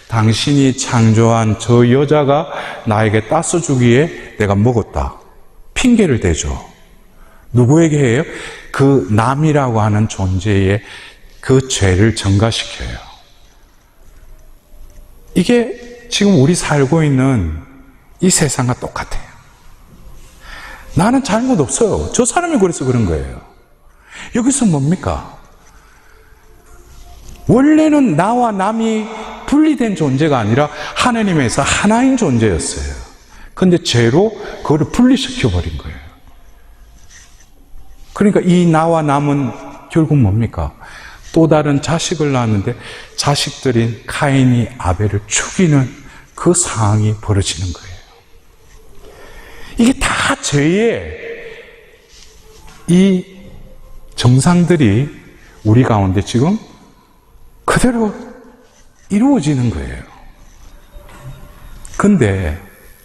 당신이 창조한 저 여자가 나에게 따서주기에 내가 먹었다. 핑계를 대죠. 누구에게 해요? 그 남이라고 하는 존재의 그 죄를 전가시켜요. 이게 지금 우리 살고 있는 이 세상과 똑같아요. 나는 잘못 없어요. 저 사람이 그래서 그런 거예요. 여기서 뭡니까? 원래는 나와 남이 분리된 존재가 아니라 하나님에서 하나인 존재였어요. 근데 죄로 그거를 분리시켜버린 거예요. 그러니까 이 나와 남은 결국 뭡니까? 또 다른 자식을 낳았는데 자식들인 카인이 아벨을 죽이는 그 상황이 벌어지는 거예요. 이게 다 죄의 이 정상들이 우리 가운데 지금 그대로 이루어지는 거예요. 근데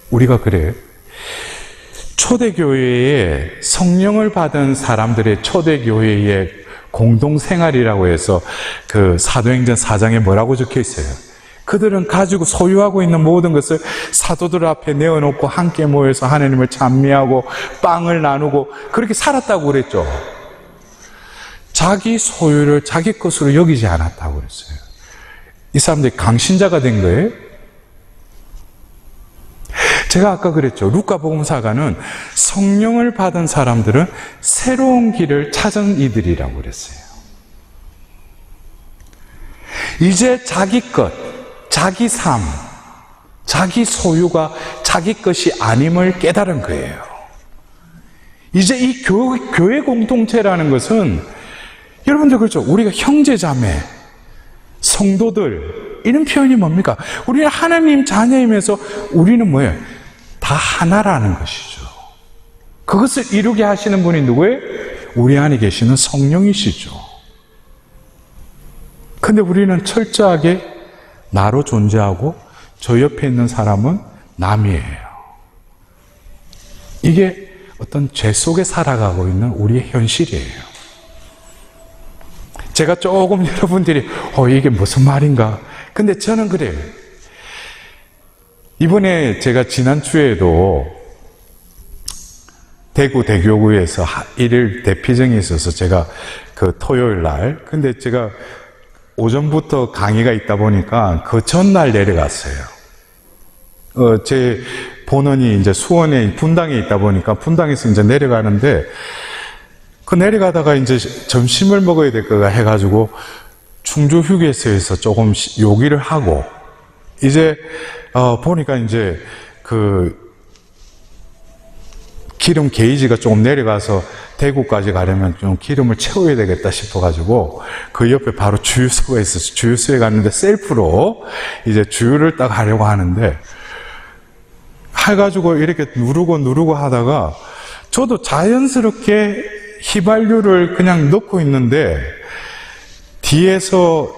우리가 그래요. 초대교회에 성령을 받은 사람들의 초대교회의 공동생활이라고 해서 그 사도행전 4장에 뭐라고 적혀 있어요? 그들은 가지고 소유하고 있는 모든 것을 사도들 앞에 내어놓고 함께 모여서 하나님을 찬미하고 빵을 나누고 그렇게 살았다고 그랬죠. 자기 소유를 자기 것으로 여기지 않았다고 그랬어요. 이 사람들이 강신자가 된 거예요. 제가 아까 그랬죠. 루카복음사가는 성령을 받은 사람들은 새로운 길을 찾은 이들이라고 그랬어요. 이제 자기 것, 자기 삶, 자기 소유가 자기 것이 아님을 깨달은 거예요. 이제 이 교회 공동체라는 것은 여러분들 그렇죠. 우리가 형제자매, 성도들 이런 표현이 뭡니까? 우리는 하나님 자녀이면서 우리는 뭐예요? 다 하나라는 것이죠. 그것을 이루게 하시는 분이 누구예요? 우리 안에 계시는 성령이시죠. 근데 우리는 철저하게 나로 존재하고 저 옆에 있는 사람은 남이에요. 이게 어떤 죄 속에 살아가고 있는 우리의 현실이에요. 제가 조금 여러분들이 이게 무슨 말인가? 근데 저는 그래요. 이번에 제가 지난주에도 대구 대교구에서 일일 대피정이 있어서 제가 그 토요일 날, 근데 제가 오전부터 강의가 있다 보니까 그 전날 내려갔어요. 제 본원이 이제 수원에 분당에 있다 보니까 분당에서 이제 내려가는데 그 내려가다가 이제 점심을 먹어야 될 거가 해가지고 충주 휴게소에서 조금 요기를 하고 이제 보니까 이제 그 기름 게이지가 조금 내려가서 대구까지 가려면 좀 기름을 채워야 되겠다 싶어가지고 그 옆에 바로 주유소가 있어서 주유소에 갔는데 셀프로 이제 주유를 딱 하려고 하는데 해가지고 이렇게 누르고 하다가 저도 자연스럽게 휘발유를 그냥 넣고 있는데 뒤에서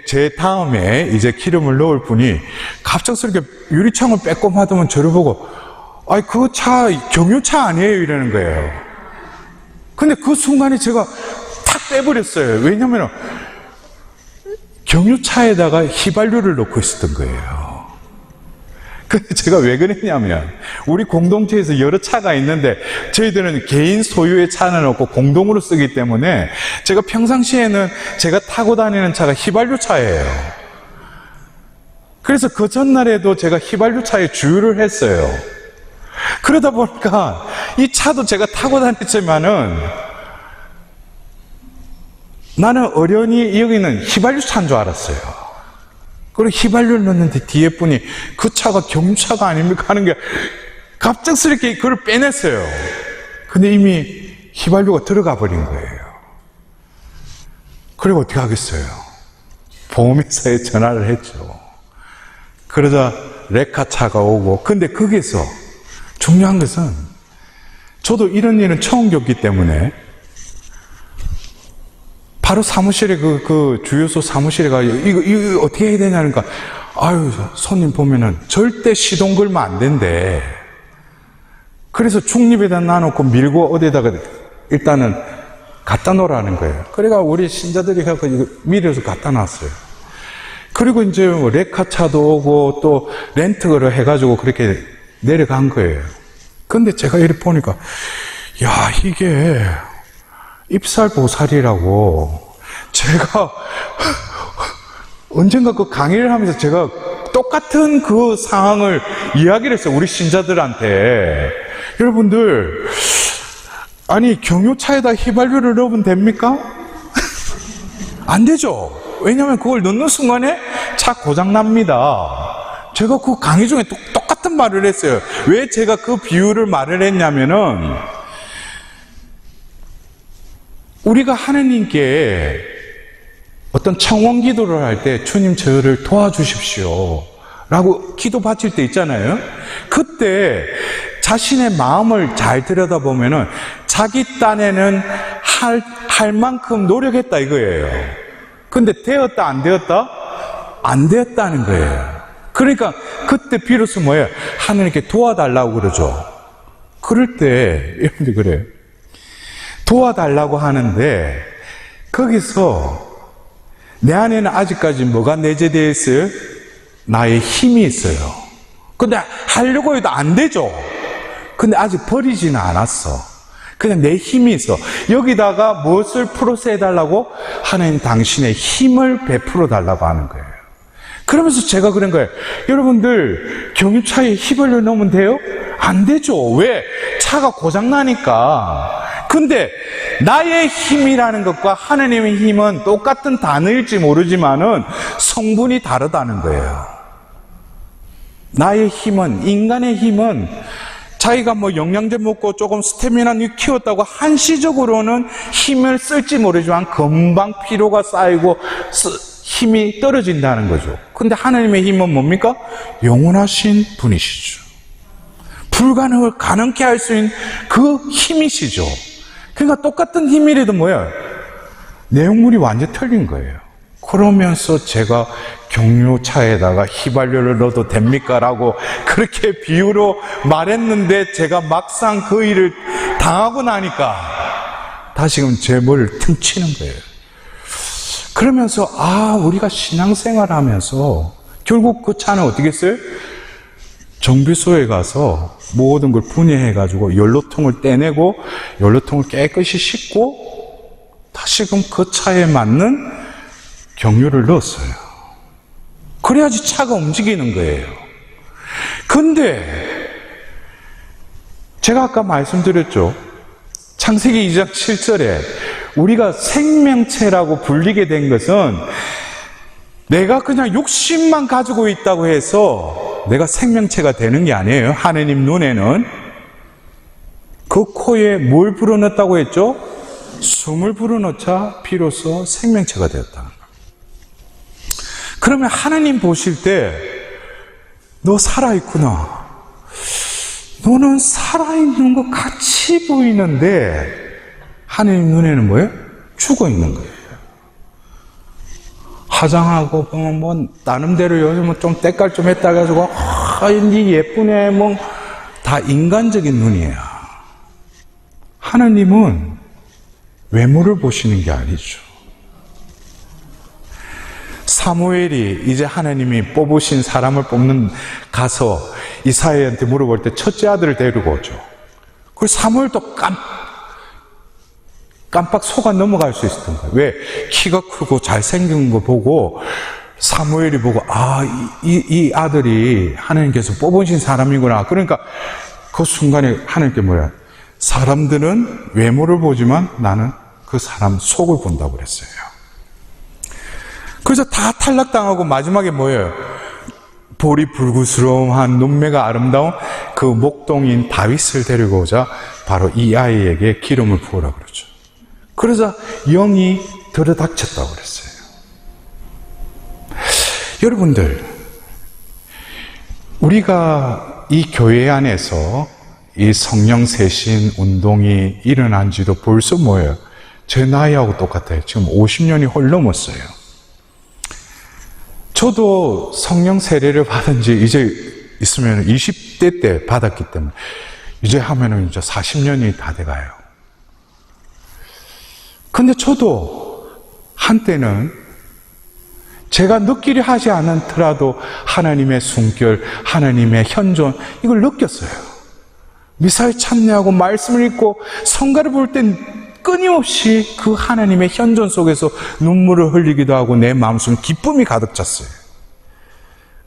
제 다음에 이제 기름을 넣을 분이 갑작스럽게 유리창을 빼꼼하더만 저를 보고 아니 그 차 경유차 아니에요 이러는 거예요. 근데 그 순간에 제가 탁 빼버렸어요. 왜냐면 경유차에다가 휘발유를 넣고 있었던 거예요. 근데 제가 왜 그랬냐면 우리 공동체에서 여러 차가 있는데 저희들은 개인 소유의 차는 없고 공동으로 쓰기 때문에 제가 평상시에는 제가 타고 다니는 차가 휘발유 차예요. 그래서 그 전날에도 제가 휘발유 차에 주유를 했어요. 그러다 보니까 이 차도 제가 타고 다녔지만은 나는 어련히 여기는 휘발유 차인 줄 알았어요. 그리고 휘발유를 넣는데 뒤에 분이 그 차가 경유차가 아닙니까 하는 게 갑작스럽게 그걸 빼냈어요. 근데 이미 휘발유가 들어가 버린 거예요. 그리고 어떻게 하겠어요? 보험회사에 전화를 했죠. 그러자 레카차가 오고 근데 거기서 중요한 것은 저도 이런 일은 처음 겪기 때문에 바로 사무실에 그 주유소 사무실에 가 이거 어떻게 해야 되냐니까 아유 손님 보면은 절대 시동 걸면 안 된대. 그래서 중립에다 놔놓고 밀고 어디에다가 일단은 갖다 놓으라는 거예요. 그래가 우리 신자들이 갖고 이거 밀어서 갖다 놨어요. 그리고 이제 뭐 레카차도 오고 또 렌트를 해가지고 그렇게 내려간 거예요. 근데 제가 이렇게 보니까 야 이게 입살보살이라고 제가 언젠가 그 강의를 하면서 제가 똑같은 그 상황을 이야기를 했어요. 우리 신자들한테. 여러분들 아니 경유차에다 휘발유를 넣으면 됩니까? 안 되죠. 왜냐하면 그걸 넣는 순간에 차 고장납니다. 제가 그 강의 중에 똑같은 말을 했어요. 왜 제가 그 비유를 말을 했냐면은 우리가 하나님께 어떤 청원 기도를 할 때 주님 저를 도와주십시오 라고 기도 바칠 때 있잖아요. 그때 자신의 마음을 잘 들여다보면은 자기 딴에는 할 만큼 노력했다 이거예요. 근데 되었다 안 되었다? 안 되었다는 거예요. 그러니까 그때 비로소 뭐예요? 하나님께 도와달라고 그러죠. 그럴 때 여러분들 그래요. 도와달라고 하는데 거기서 내 안에는 아직까지 뭐가 내재되어 있어요? 나의 힘이 있어요. 근데 하려고 해도 안 되죠. 근데 아직 버리지는 않았어. 그냥 내 힘이 있어. 여기다가 무엇을 플러스 해달라고? 하나님 당신의 힘을 베풀어 달라고 하는 거예요. 그러면서 제가 그런 거예요. 여러분들 경유차에 휘발유 넣으면 돼요? 안 되죠. 왜? 차가 고장나니까. 근데 나의 힘이라는 것과 하나님의 힘은 똑같은 단어일지 모르지만은 성분이 다르다는 거예요. 나의 힘은, 인간의 힘은 자기가 뭐 영양제 먹고 조금 스태미나 키웠다고 한시적으로는 힘을 쓸지 모르지만 금방 피로가 쌓이고 힘이 떨어진다는 거죠. 근데 하나님의 힘은 뭡니까? 영원하신 분이시죠. 불가능을 가능케 할 수 있는 그 힘이시죠. 그러니까 똑같은 힘이라도 뭐예요? 내용물이 완전히 틀린 거예요. 그러면서 제가 경유차에다가 휘발유를 넣어도 됩니까? 라고 그렇게 비유로 말했는데 제가 막상 그 일을 당하고 나니까 다시금 제 머리를 퉁치는 거예요. 그러면서 우리가 신앙생활 하면서 결국 그 차는 어떻게 했어요? 정비소에 가서 모든 걸 분해해가지고 연료통을 떼내고 연료통을 깨끗이 씻고 다시금 그 차에 맞는 경유를 넣었어요. 그래야지 차가 움직이는 거예요. 근데 제가 아까 말씀드렸죠. 창세기 2장 7절에 우리가 생명체라고 불리게 된 것은 내가 그냥 욕심만 가지고 있다고 해서 내가 생명체가 되는 게 아니에요. 하느님 눈에는. 그 코에 뭘 불어넣었다고 했죠? 숨을 불어넣자 비로소 생명체가 되었다. 그러면 하나님 보실 때 너 살아있구나. 너는 살아있는 것 같이 보이는데 하나님 눈에는 뭐예요? 죽어있는 거예요. 화장하고 뭐 나름대로 요즘은 좀 때깔 좀 했다 해가지고 니 예쁘네 뭐 다 인간적인 눈이에요. 하나님은 외모를 보시는 게 아니죠. 사무엘이 이제 하나님이 뽑으신 사람을 가서 이사야한테 물어볼 때 첫째 아들을 데리고 오죠. 그래서 사무엘도 깜빡 속아 넘어갈 수 있었던 거예요. 왜? 키가 크고 잘생긴 거 보고 사무엘이 보고 이 아들이 하나님께서 뽑으신 사람이구나. 그러니까 그 순간에 하나님께 뭐야? 사람들은 외모를 보지만 나는 그 사람 속을 본다고 그랬어요. 그래서 다 탈락당하고 마지막에 뭐예요? 볼이 불구스러움한 눈매가 아름다운 그 목동인 다윗을 데리고 오자 바로 이 아이에게 기름을 부으라 그러죠. 그러자 영이 들어닥쳤다고 그랬어요. 여러분들, 우리가 이 교회 안에서 이 성령 세신 운동이 일어난 지도 벌써 뭐예요? 제 나이하고 똑같아요. 지금 50년이 훨 넘었어요. 저도 성령 세례를 받은 지 이제 있으면 20대 때 받았기 때문에 이제 하면은 이제 40년이 다 돼가요. 근데 저도 한때는 제가 느끼려 하지 않더라도 하나님의 숨결, 하나님의 현존, 이걸 느꼈어요. 미사에 참여하고 말씀을 읽고 성가를 볼 땐 끊임없이 그 하나님의 현존 속에서 눈물을 흘리기도 하고 내 마음속에 기쁨이 가득 찼어요.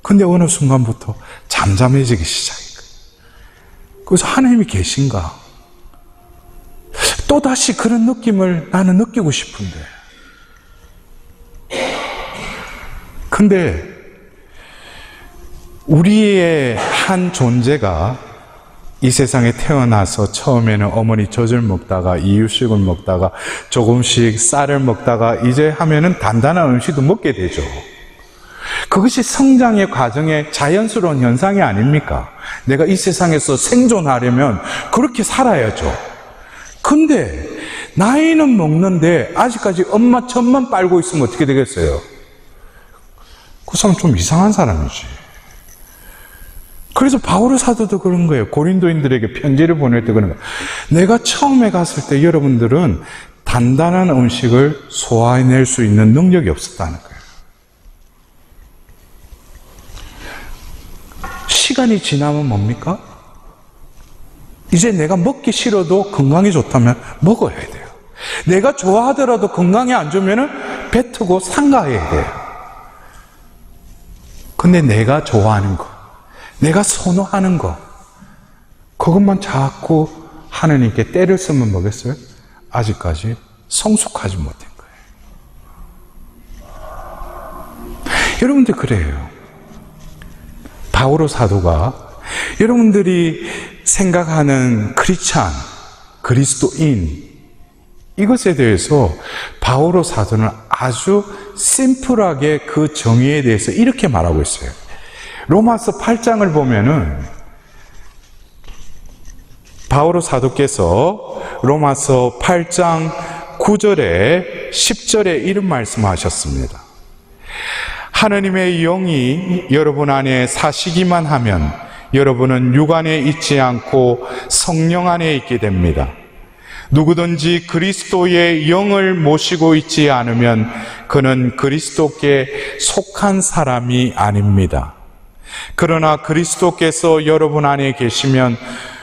근데 어느 순간부터 잠잠해지기 시작해요. 그래서 하나님이 계신가? 또다시 그런 느낌을 나는 느끼고 싶은데. 근데 우리의 한 존재가 이 세상에 태어나서 처음에는 어머니 젖을 먹다가 이유식을 먹다가 조금씩 쌀을 먹다가 이제 하면은 단단한 음식도 먹게 되죠. 그것이 성장의 과정의 자연스러운 현상이 아닙니까? 내가 이 세상에서 생존하려면 그렇게 살아야죠. 근데 나이는 먹는데 아직까지 엄마 젖만 빨고 있으면 어떻게 되겠어요? 그 사람 좀 이상한 사람이지. 그래서 바울 사도도 그런 거예요. 고린도인들에게 편지를 보낼 때 그런 거예요. 내가 처음에 갔을 때 여러분들은 단단한 음식을 소화해낼 수 있는 능력이 없었다는 거예요. 시간이 지나면 뭡니까? 이제 내가 먹기 싫어도 건강에 좋다면 먹어야 돼요. 내가 좋아하더라도 건강에 안 좋으면 뱉고 삼가해야 돼요. 근데 내가 좋아하는 거, 내가 선호하는 거, 그것만 자꾸 하느님께 때를 쓰면 뭐겠어요? 아직까지 성숙하지 못한 거예요. 여러분들 그래요. 바오로 사도가 여러분들이 생각하는 크리스찬, 그리스도인 이것에 대해서 바오로 사도는 아주 심플하게 그 정의에 대해서 이렇게 말하고 있어요. 로마서 8장을 보면은 바오로 사도께서 로마서 8장 9절에 10절에 이런 말씀하셨습니다. 하나님의 영이 여러분 안에 사시기만 하면 여러분은 육 안에 있지 않고 성령 안에 있게 됩니다. 누구든지 그리스도의 영을 모시고 있지 않으면 그는 그리스도께 속한 사람이 아닙니다. 그러나 그리스도께서 여러분 안에 계시면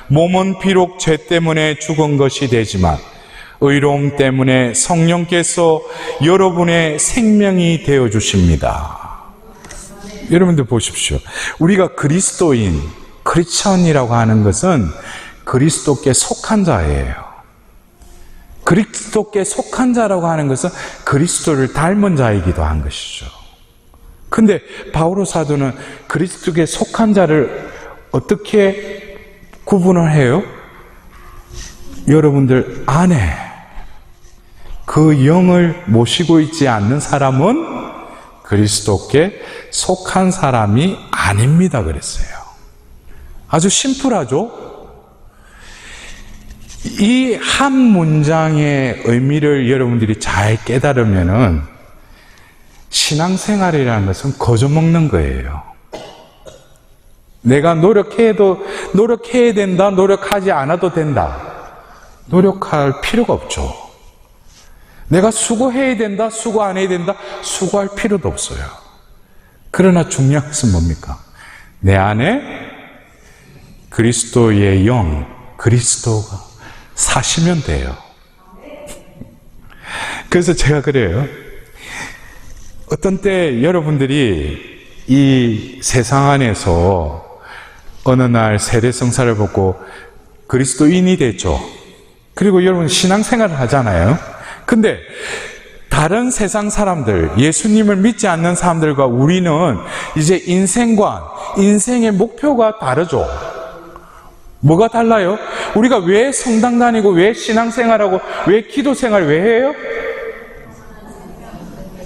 몸은 비록 죄 때문에 죽은 것이 되지만 의로움 때문에 성령께서 여러분의 생명이 되어 주십니다. 여러분들 보십시오. 우리가 그리스도인, 크리스천이라고 하는 것은 그리스도께 속한 자예요. 그리스도께 속한 자라고 하는 것은 그리스도를 닮은 자이기도 한 것이죠. 근데 바오로 사도는 그리스도께 속한 자를 어떻게 구분을 해요? 여러분들 안에 그 영을 모시고 있지 않는 사람은 그리스도께 속한 사람이 아닙니다 그랬어요. 아주 심플하죠? 이 한 문장의 의미를 여러분들이 잘 깨달으면은 신앙생활이라는 것은 거저먹는 거예요. 내가 노력해도 노력해야 된다, 노력하지 않아도 된다. 노력할 필요가 없죠. 내가 수고해야 된다, 수고 안 해야 된다, 수고할 필요도 없어요. 그러나 중요한 것은 뭡니까? 내 안에 그리스도의 영, 그리스도가 사시면 돼요. 그래서 제가 그래요. 어떤 때 여러분들이 이 세상 안에서 어느 날 세례성사를 받고 그리스도인이 됐죠. 그리고 여러분 신앙생활을 하잖아요. 근데 다른 세상 사람들, 예수님을 믿지 않는 사람들과 우리는 이제 인생관, 인생의 목표가 다르죠. 뭐가 달라요? 우리가 왜 성당 다니고, 왜 신앙생활하고, 왜 기도생활 왜 해요?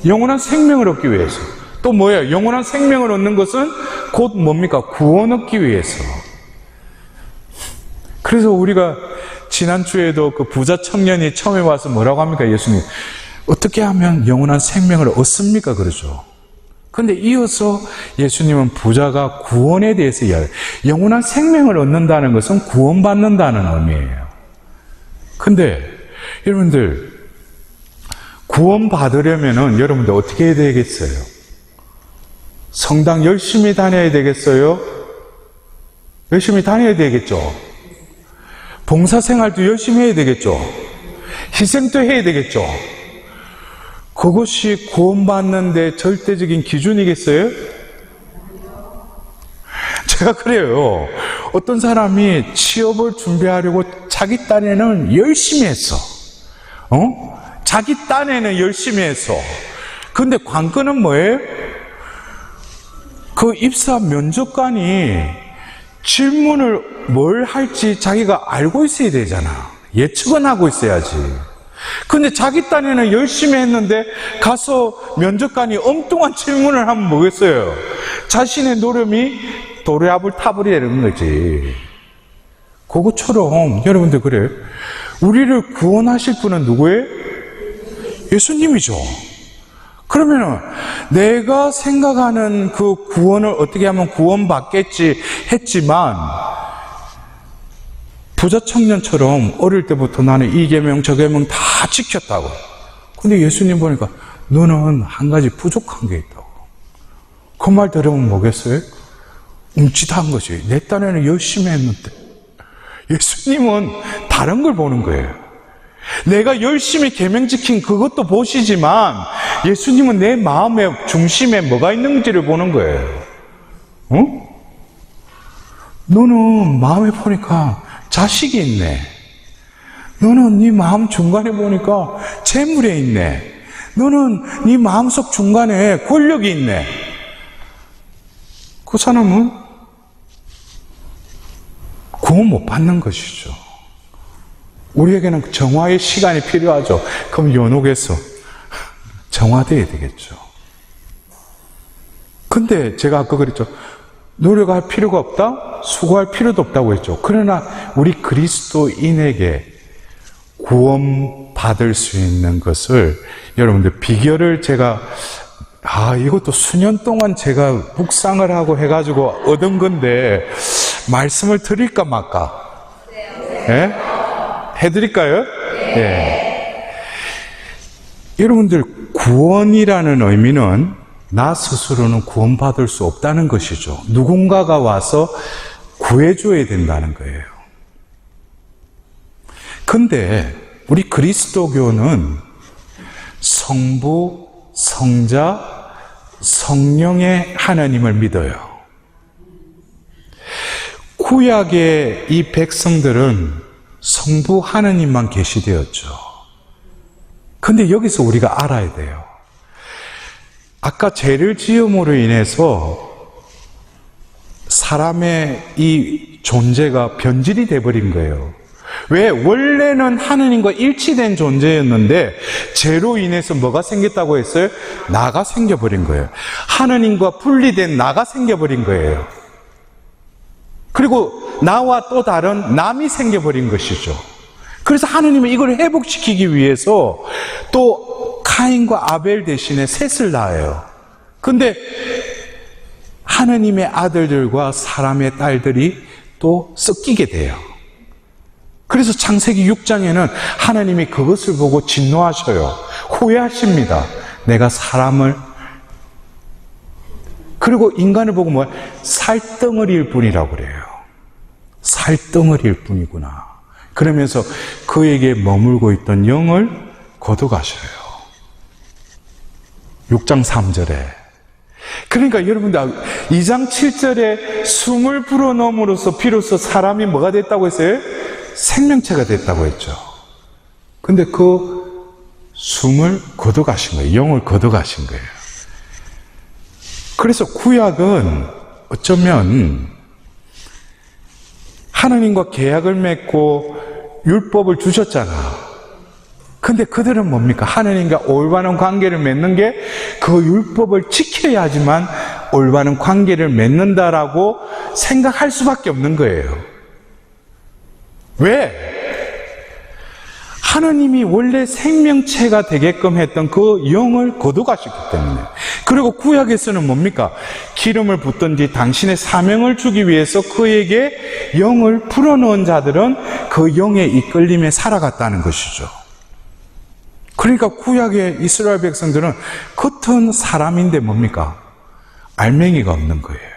영원한 생명을 얻기 위해서. 또 뭐예요? 영원한 생명을 얻는 것은 곧 뭡니까? 구원 얻기 위해서. 그래서 우리가 지난주에도 그 부자 청년이 처음에 와서 뭐라고 합니까? 예수님, 어떻게 하면 영원한 생명을 얻습니까? 그러죠. 근데 이어서 예수님은 부자가 구원에 대해서 이야기해요. 영원한 생명을 얻는다는 것은 구원받는다는 의미예요. 근데 여러분들 구원받으려면은 여러분들 어떻게 해야 되겠어요? 성당 열심히 다녀야 되겠어요? 열심히 다녀야 되겠죠? 봉사생활도 열심히 해야 되겠죠? 희생도 해야 되겠죠? 그것이 구원받는 데 절대적인 기준이겠어요? 제가 그래요. 어떤 사람이 취업을 준비하려고 자기 딴에는 열심히 했어. 자기 딴에는 열심히 했어. 근데 관건은 뭐예요? 그 입사 면접관이 질문을 뭘 할지 자기가 알고 있어야 되잖아. 예측은 하고 있어야지. 근데 자기 딴에는 열심히 했는데 가서 면접관이 엉뚱한 질문을 하면 뭐겠어요? 자신의 노름이 도리압을 타버리는 거지. 그것처럼 여러분들 그래요. 우리를 구원하실 분은 누구예요? 예수님이죠. 그러면은 내가 생각하는 그 구원을 어떻게 하면 구원받겠지 했지만 부자 청년처럼 어릴 때부터 나는 이 계명 저 계명 다 지켰다고. 근데 예수님 보니까 너는 한 가지 부족한 게 있다고. 그 말 들으면 뭐겠어요? 웅칫한 것이. 내 딴에는 열심히 했는데. 예수님은 다른 걸 보는 거예요. 내가 열심히 계명 지킨 그것도 보시지만 예수님은 내 마음의 중심에 뭐가 있는지를 보는 거예요. 너는 마음에 보니까 자식이 있네. 너는 네 마음 중간에 보니까 재물에 있네. 너는 네 마음속 중간에 권력이 있네. 그 사람은 구원 못 받는 것이죠. 우리에게는 정화의 시간이 필요하죠. 그럼 연옥에서 정화되어야 되겠죠. 근데 제가 아까 그랬죠. 노력할 필요가 없다? 수고할 필요도 없다고 했죠. 그러나 우리 그리스도인에게 구원받을 수 있는 것을 여러분들 비결을 제가 이것도 수년 동안 제가 묵상을 하고 해가지고 얻은 건데 말씀을 드릴까 말까? 예? 해드릴까요? 예. 여러분들 구원이라는 의미는 나 스스로는 구원받을 수 없다는 것이죠. 누군가가 와서 구해줘야 된다는 거예요. 근데 우리 그리스도교는 성부, 성자, 성령의 하나님을 믿어요. 구약의 이 백성들은 성부 하나님만 계시되었죠. 근데 여기서 우리가 알아야 돼요. 아까 죄를 지음으로 인해서 사람의 이 존재가 변질이 돼버린 거예요. 왜? 원래는 하느님과 일치된 존재였는데 죄로 인해서 뭐가 생겼다고 했어요? 나가 생겨버린 거예요. 하느님과 분리된 나가 생겨버린 거예요. 그리고 나와 또 다른 남이 생겨버린 것이죠. 그래서 하느님은 이걸 회복시키기 위해서 또 카인과 아벨 대신에 셋을 낳아요. 근데 하느님의 아들들과 사람의 딸들이 또 섞이게 돼요. 그래서 창세기 6장에는 하나님이 그것을 보고 진노하셔요. 후회하십니다. 내가 사람을, 그리고 인간을 보고 뭐야? 살덩어리일 뿐이라고 그래요. 살덩어리일 뿐이구나. 그러면서 그에게 머물고 있던 영을 거둬가셔요. 6장 3절에. 그러니까 여러분들 2장 7절에 숨을 불어넣음으로써 비로소 사람이 뭐가 됐다고 했어요? 생명체가 됐다고 했죠. 근데 그 숨을 거둬가신 거예요. 영을 거둬가신 거예요. 그래서 구약은 어쩌면 하나님과 계약을 맺고 율법을 주셨잖아. 근데 그들은 뭡니까? 하나님과 올바른 관계를 맺는 게 그 율법을 지켜야지만 올바른 관계를 맺는다라고 생각할 수밖에 없는 거예요. 왜? 하나님이 원래 생명체가 되게끔 했던 그 영을 거둬가셨기 때문에. 그리고 구약에서는 뭡니까? 기름을 붓던 뒤 당신의 사명을 주기 위해서 그에게 영을 불어넣은 자들은 그 영의 이끌림에 살아갔다는 것이죠. 그러니까 구약의 이스라엘 백성들은 겉은 사람인데 뭡니까? 알맹이가 없는 거예요.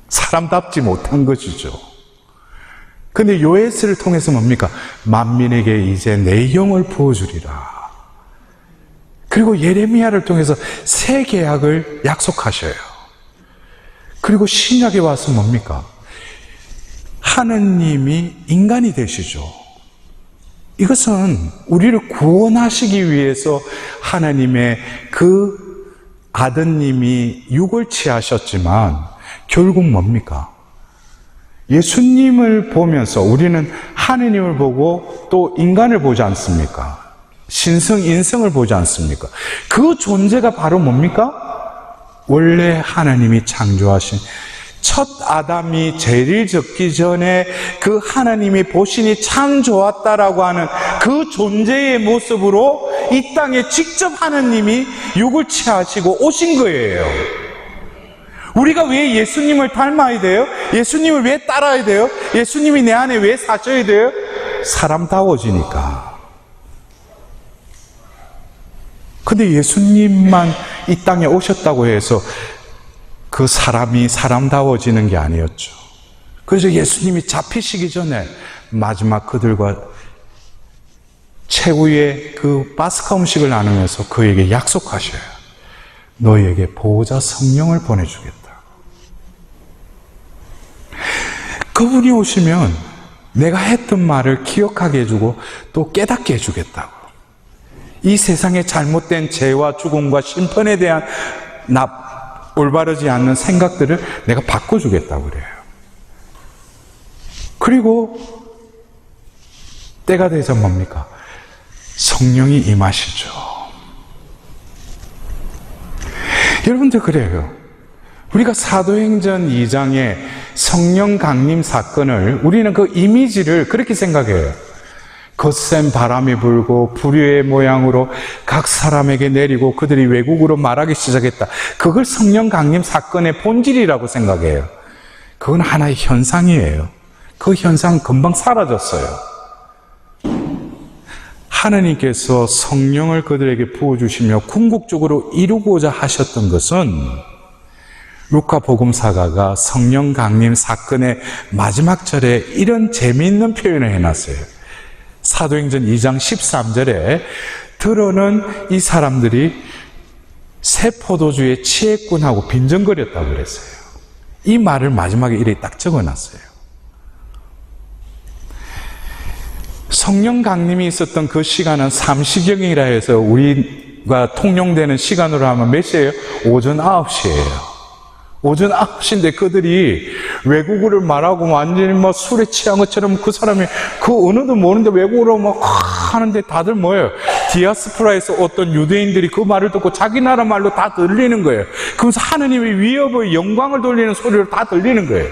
사람답지 못한 것이죠. 근데 요에스를 통해서 뭡니까? 만민에게 이제 내 영을 부어주리라. 그리고 예레미야를 통해서 새 계약을 약속하셔요. 그리고 신약에 와서 뭡니까? 하느님이 인간이 되시죠. 이것은 우리를 구원하시기 위해서 하나님의 그 아드님이 육을 취하셨지만 결국 뭡니까? 예수님을 보면서 우리는 하느님을 보고 또 인간을 보지 않습니까? 신성, 인성을 보지 않습니까? 그 존재가 바로 뭡니까? 원래 하나님이 창조하신 첫 아담이 죄를 짓기 전에 그 하나님이 보시니 참 좋았다라고 하는 그 존재의 모습으로 이 땅에 직접 하느님이 육을 취하시고 오신 거예요. 우리가 왜 예수님을 닮아야 돼요? 예수님을 왜 따라야 돼요? 예수님이 내 안에 왜 사셔야 돼요? 사람다워지니까. 근데 예수님만 이 땅에 오셨다고 해서 그 사람이 사람다워지는 게 아니었죠. 그래서 예수님이 잡히시기 전에 마지막 그들과 최후의 그 파스카 음식을 나누면서 그에게 약속하셔요. 너희에게 보호자 성령을 보내주겠다. 그분이 오시면 내가 했던 말을 기억하게 해주고 또 깨닫게 해주겠다고. 이 세상의 잘못된 죄와 죽음과 심판에 대한 올바르지 않는 생각들을 내가 바꿔주겠다고 그래요. 그리고 때가 되자 뭡니까? 성령이 임하시죠. 여러분들 그래요. 우리가 사도행전 2장의 성령 강림 사건을 우리는 그 이미지를 그렇게 생각해요. 거센 바람이 불고 불의 모양으로 각 사람에게 내리고 그들이 외국어로 말하기 시작했다. 그걸 성령 강림 사건의 본질이라고 생각해요. 그건 하나의 현상이에요. 그 현상 금방 사라졌어요. 하나님께서 성령을 그들에게 부어주시며 궁극적으로 이루고자 하셨던 것은 루카 복음사가가 성령 강림 사건의 마지막 절에 이런 재미있는 표현을 해놨어요. 사도행전 2장 13절에 들어는 이 사람들이 새 포도주에 취했군 하고 빈정거렸다고 그랬어요. 이 말을 마지막에 이렇게 딱 적어놨어요. 성령 강림이 있었던 그 시간은 삼시경이라 해서 우리가 통용되는 시간으로 하면 몇 시예요? 오전 9시예요. 오전 9시인데 그들이 외국어를 말하고 완전히 막 술에 취한 것처럼 그 사람이 그 언어도 모르는데 외국어로 막 하는데 다들 뭐예요? 디아스포라에서 어떤 유대인들이 그 말을 듣고 자기 나라 말로 다 들리는 거예요. 그러면서 하느님의 위협의 영광을 돌리는 소리로 다 들리는 거예요.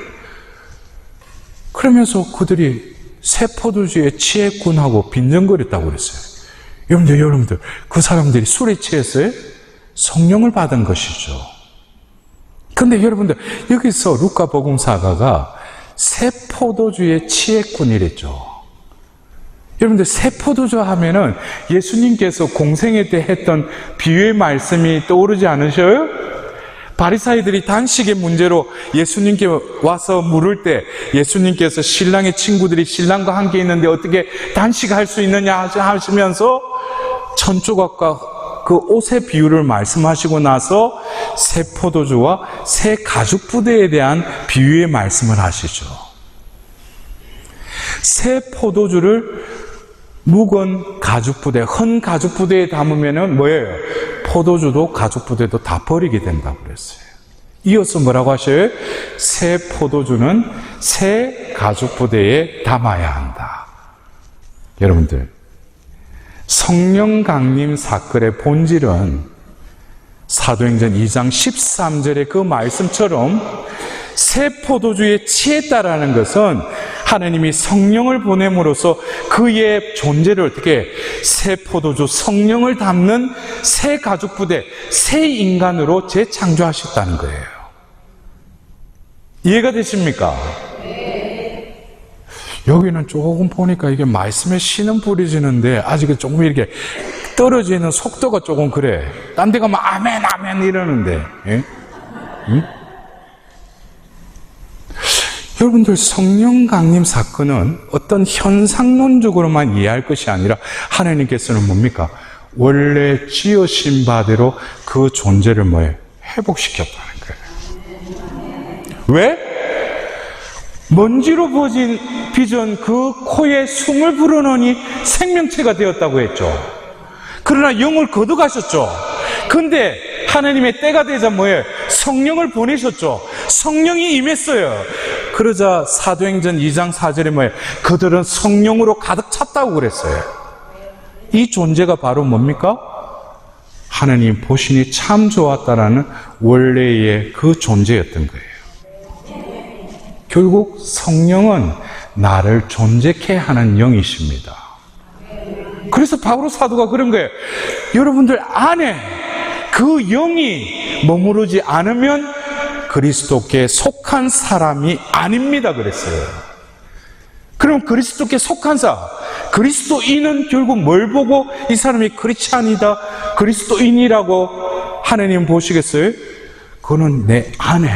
그러면서 그들이 새 포도주에 취했군 하고 빈정거렸다고 그랬어요. 여러분들 그 사람들이 술에 취했어요? 성령을 받은 것이죠. 근데 여러분들 여기서 루카 복음사가가 새 포도주에 취했군 이랬죠. 여러분들 새 포도주 하면은 예수님께서 공생애 때 했던 비유의 말씀이 떠오르지 않으셔요? 바리사이들이 단식의 문제로 예수님께 와서 물을 때 예수님께서 신랑의 친구들이 신랑과 함께 있는데 어떻게 단식할 수 있느냐 하시면서 천조각과 그 옷의 비유를 말씀하시고 나서 새 포도주와 새 가죽 부대에 대한 비유의 말씀을 하시죠. 새 포도주를 묵은 가죽 부대, 헌 가죽 부대에 담으면은 뭐예요? 포도주도 가죽 부대도 다 버리게 된다고 그랬어요. 이어서 뭐라고 하셔요? 새 포도주는 새 가죽 부대에 담아야 한다. 여러분들, 성령 강림 사건의 본질은 사도행전 2장 13절의 그 말씀처럼 새 포도주에 취했다라는 것은 하나님이 성령을 보냄으로써 그의 존재를 어떻게 새 포도주 성령을 담는 새 가죽 부대, 새 인간으로 재창조하셨다는 거예요. 이해가 되십니까? 여기는 조금 보니까 이게 말씀에 씨는 뿌려지는데 아직은 조금 이렇게 떨어지는 속도가 조금 그래. 딴 데 가면 아멘 아멘 이러는데. 예? 응? 여러분들 성령 강림 사건은 어떤 현상론적으로만 이해할 것이 아니라 하나님께서는 뭡니까? 원래 지으신 바대로 그 존재를 뭐예요? 회복시켰다는 거예요. 왜? 먼지로 빚은 그 코에 숨을 불어넣으니 생명체가 되었다고 했죠. 그러나 영을 거둬가셨죠. 근데 하나님의 때가 되자 뭐예요? 성령을 보내셨죠. 성령이 임했어요. 그러자 사도행전 2장 4절에 뭐예요? 그들은 성령으로 가득 찼다고 그랬어요. 이 존재가 바로 뭡니까? 하나님 보시니 참 좋았다라는 원래의 그 존재였던 거예요. 결국 성령은 나를 존재케 하는 영이십니다. 그래서 바오로 사도가 그런 거예요. 여러분들 안에 그 영이 머무르지 않으면 그리스도께 속한 사람이 아닙니다 그랬어요. 그럼 그리스도께 속한 사람, 그리스도인은 결국 뭘 보고 이 사람이 크리스찬이다, 그리스도인이라고 하나님 보시겠어요? 그거는 내 안에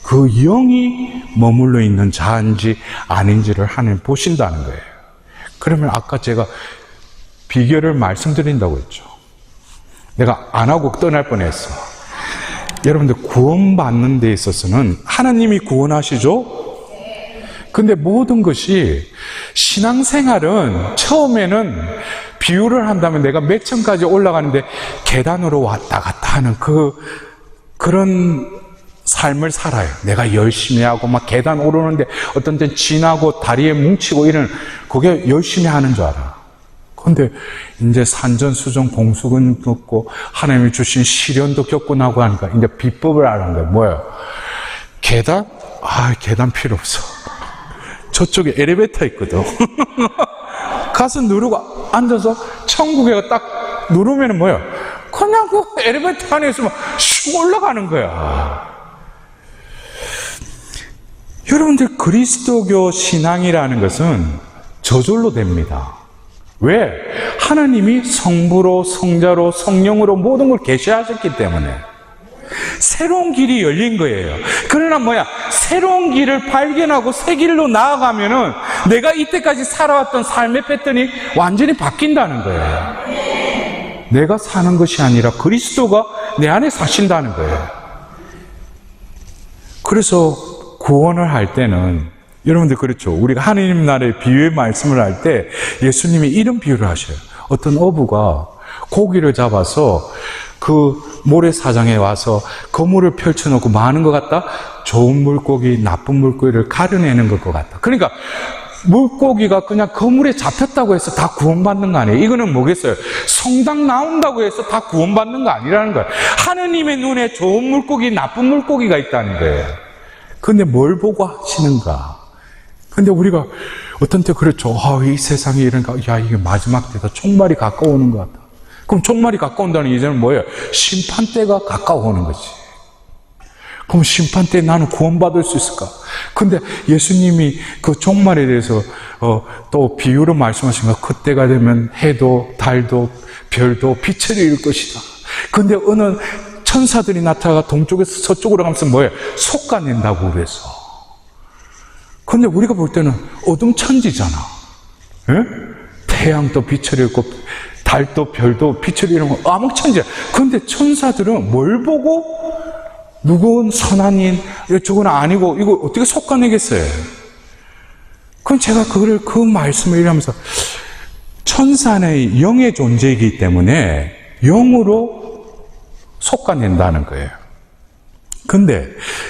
그 영이 머물러 있는 자인지 아닌지를 하나님 보신다는 거예요. 그러면 아까 제가 비결을 말씀드린다고 했죠. 내가 안 하고 떠날 뻔했어. 여러분들 구원받는 데 있어서는 하나님이 구원하시죠? 근데 모든 것이 신앙생활은 처음에는 비유를 한다면 내가 몇 층까지 올라가는데 계단으로 왔다 갔다 하는 그런 삶을 살아요. 내가 열심히 하고 막 계단 오르는데 어떤 때는 지나고 다리에 뭉치고 이런 그게 열심히 하는 줄 알아. 근데 이제 산전수전 공수근 겪고 하나님이 주신 시련도 겪고 나고 하니까 이제 비법을 아는 거예요. 뭐예요? 계단? 계단 필요 없어. 저쪽에 엘리베이터 있거든. 가서 누르고 앉아서 천국에 딱 누르면 뭐예요? 그냥 그 엘리베이터 안에 있으면 슉 올라가는 거야. 여러분들 그리스도교 신앙이라는 것은 저절로 됩니다. 왜? 하나님이 성부로 성자로 성령으로 모든 걸 계시하셨기 때문에 새로운 길이 열린 거예요. 그러나 새로운 길을 발견하고 새 길로 나아가면은 내가 이때까지 살아왔던 삶의 패턴이 완전히 바뀐다는 거예요. 내가 사는 것이 아니라 그리스도가 내 안에 사신다는 거예요. 그래서 구원을 할 때는 여러분들 그렇죠. 우리가 하나님 나라의 비유의 말씀을 할 때 예수님이 이런 비유를 하셔요. 어떤 어부가 고기를 잡아서 그 모래사장에 와서 그물을 펼쳐놓고 뭐 하는 것 같다? 좋은 물고기, 나쁜 물고기를 가려내는 것 같다. 그러니까 물고기가 그냥 그물에 잡혔다고 해서 다 구원받는 거 아니에요. 이거는 뭐겠어요? 성당 나온다고 해서 다 구원받는 거 아니라는 거예요. 하느님의 눈에 좋은 물고기, 나쁜 물고기가 있다는 거예요. 근데 뭘 보고 하시는가? 근데 우리가 어떤 때 그렇죠. 이 세상에 이러니까 이게 마지막 때다. 총말이 가까워오는 것 같다. 그럼 총말이 가까운다는 이유는 뭐예요? 심판때가 가까워오는 거지. 그럼 심판때 나는 구원받을 수 있을까? 근데 예수님이 그 종말에 대해서 또 비유로 말씀하신 거, 그때가 되면 해도 달도 별도 빛을 잃을 것이다. 근데 어느 천사들이 나타나가 동쪽에서 서쪽으로 가면서 뭐예요? 솎아낸다고 그래서. 근데 우리가 볼 때는 어둠 천지잖아. 예? 태양도 빛을 잃고 달도 별도 빛을 잃고 암흑천지야. 근데 천사들은 뭘 보고 누군 선한인, 저건 아니고 이거 어떻게 솎아내겠어요? 그럼 제가 그 말씀을 이러면서 천사는 영의 존재이기 때문에 영으로 솎아낸다는 거예요. 근데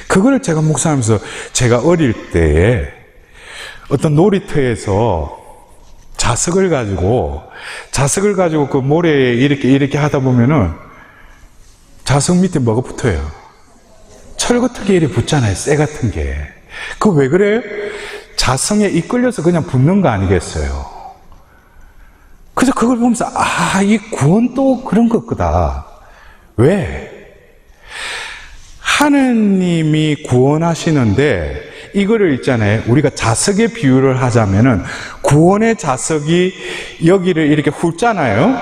그걸 제가 묵상하면서 제가 어릴 때에 어떤 놀이터에서 자석을 가지고 그 모래에 이렇게 하다 보면은 자석 밑에 뭐가 붙어요? 철 같은 게 이렇게 붙잖아요. 쇠 같은 게. 그거 왜 그래요? 자성에 이끌려서 그냥 붙는 거 아니겠어요? 그래서 그걸 보면서 이 구원도 그런 것거다. 왜? 하느님이 구원하시는데 이거를 있잖아요. 우리가 자석의 비유를 하자면은 구원의 자석이 여기를 이렇게 훑잖아요.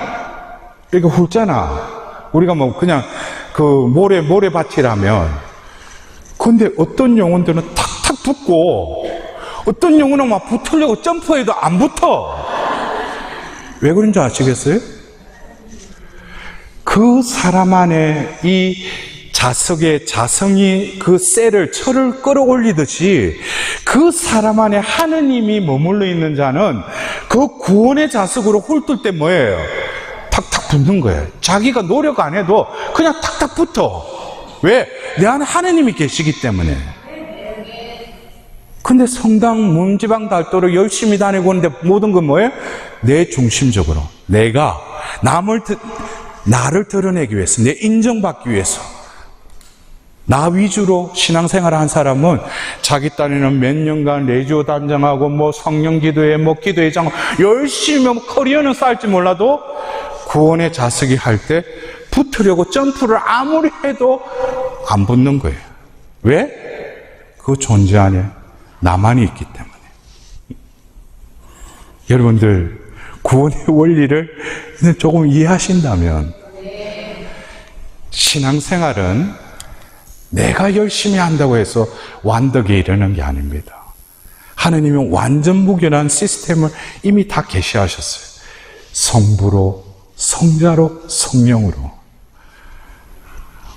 이렇게 훑잖아. 우리가 뭐 그냥 그 모래밭이라면. 근데 어떤 영혼들은 탁탁 붙고 어떤 영혼은 막 붙으려고 점프해도 안 붙어. 왜 그런지 아시겠어요? 그 사람 안에 이 자석의 자성이 그 철을 끌어올리듯이 그 사람 안에 하느님이 머물러 있는 자는 그 구원의 자석으로 훑을 때 뭐예요? 탁탁 붙는 거예요. 자기가 노력 안 해도 그냥 탁탁 붙어. 왜? 내 안에 하느님이 계시기 때문에. 근데 성당 문지방 달도록 열심히 다니고 있는데 모든 건 뭐예요? 내 중심적으로. 내가 나를 드러내기 위해서, 내 인정받기 위해서. 나 위주로 신앙생활을 한 사람은 자기 딴에는 몇 년간 레지오 단장하고 성령 기도회, 기도회장 열심히 커리어는 쌓을지 몰라도 구원의 자석이 할 때 붙으려고 점프를 아무리 해도 안 붙는 거예요. 왜? 그 존재 안에 나만이 있기 때문에. 여러분들, 구원의 원리를 조금 이해하신다면 신앙생활은 내가 열심히 한다고 해서 완덕에 이르는 게 아닙니다. 하느님은 완전 무결한 시스템을 이미 다 계시하셨어요. 성부로, 성자로, 성령으로.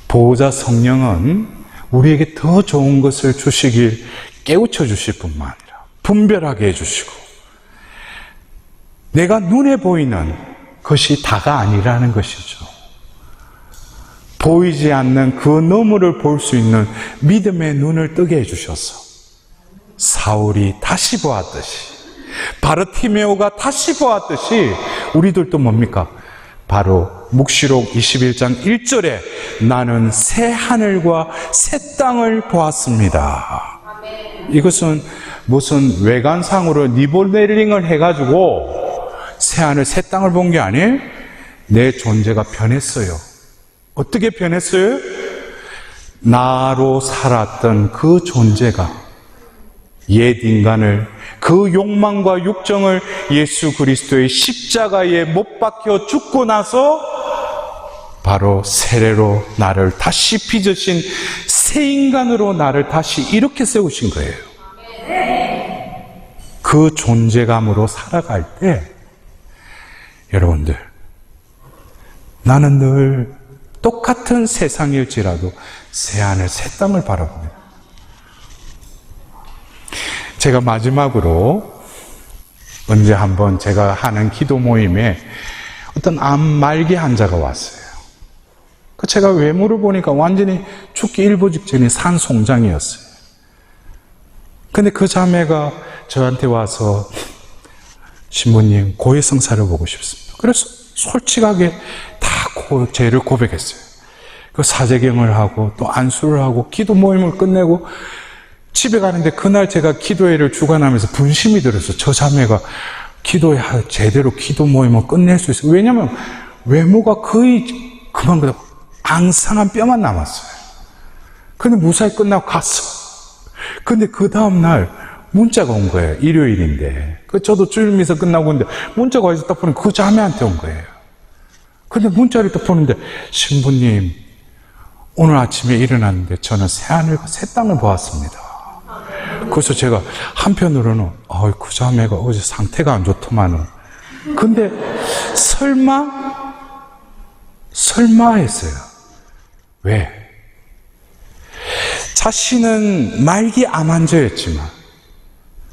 보호자 성령은 우리에게 더 좋은 것을 주시길 깨우쳐 주실 뿐만 아니라 분별하게 해주시고, 내가 눈에 보이는 것이 다가 아니라는 것이죠. 보이지 않는 그 너머를 볼 수 있는 믿음의 눈을 뜨게 해주셔서 사울이 다시 보았듯이, 바르티메오가 다시 보았듯이 우리들도 뭡니까? 바로 묵시록 21장 1절에 나는 새 하늘과 새 땅을 보았습니다. 이것은 무슨 외관상으로 니볼레링을 해가지고 새 하늘 새 땅을 본 게 아니에요. 내 존재가 변했어요. 어떻게 변했어요? 나로 살았던 그 존재가 옛 인간을, 그 욕망과 육정을 예수 그리스도의 십자가에 못 박혀 죽고 나서 바로 세례로 나를 다시 빚으신 새 인간으로 나를 다시 이렇게 세우신 거예요. 그 존재감으로 살아갈 때 여러분들, 나는 늘 똑같은 세상일지라도 새 하늘 새 땅을 바라봅니다. 제가 마지막으로 언제 한번 제가 하는 기도 모임에 어떤 암 말기 환자가 왔어요. 제가 외모를 보니까 완전히 죽기 일보 직전에 산송장이었어요. 근데 그 자매가 저한테 와서 신부님, 고해성사를 보고 싶습니다. 그래서 솔직하게 다 죄를 고백했어요. 그 사제경을 하고 또 안수를 하고 기도 모임을 끝내고 집에 가는데 그날 제가 기도회를 주관하면서 분심이 들었어요. 저 자매가 기도회 제대로 기도 모임을 끝낼 수 있어요. 왜냐하면 외모가 거의 그만 앙상한 뼈만 남았어요. 근데 무사히 끝나고 갔어. 근데 그 다음날 문자가 온 거예요. 일요일인데. 저도 주일 미사 끝나고 있는데 문자가 와서 딱 보니까 그 자매한테 온 거예요. 근데 문자를 딱 보는데, 신부님, 오늘 아침에 일어났는데 저는 새 하늘과 새 땅을 보았습니다. 그래서 제가 한편으로는 그 자매가 어제 상태가 안 좋더만은. 근데 설마 했어요. 왜? 자신은 말기 암 환자였지만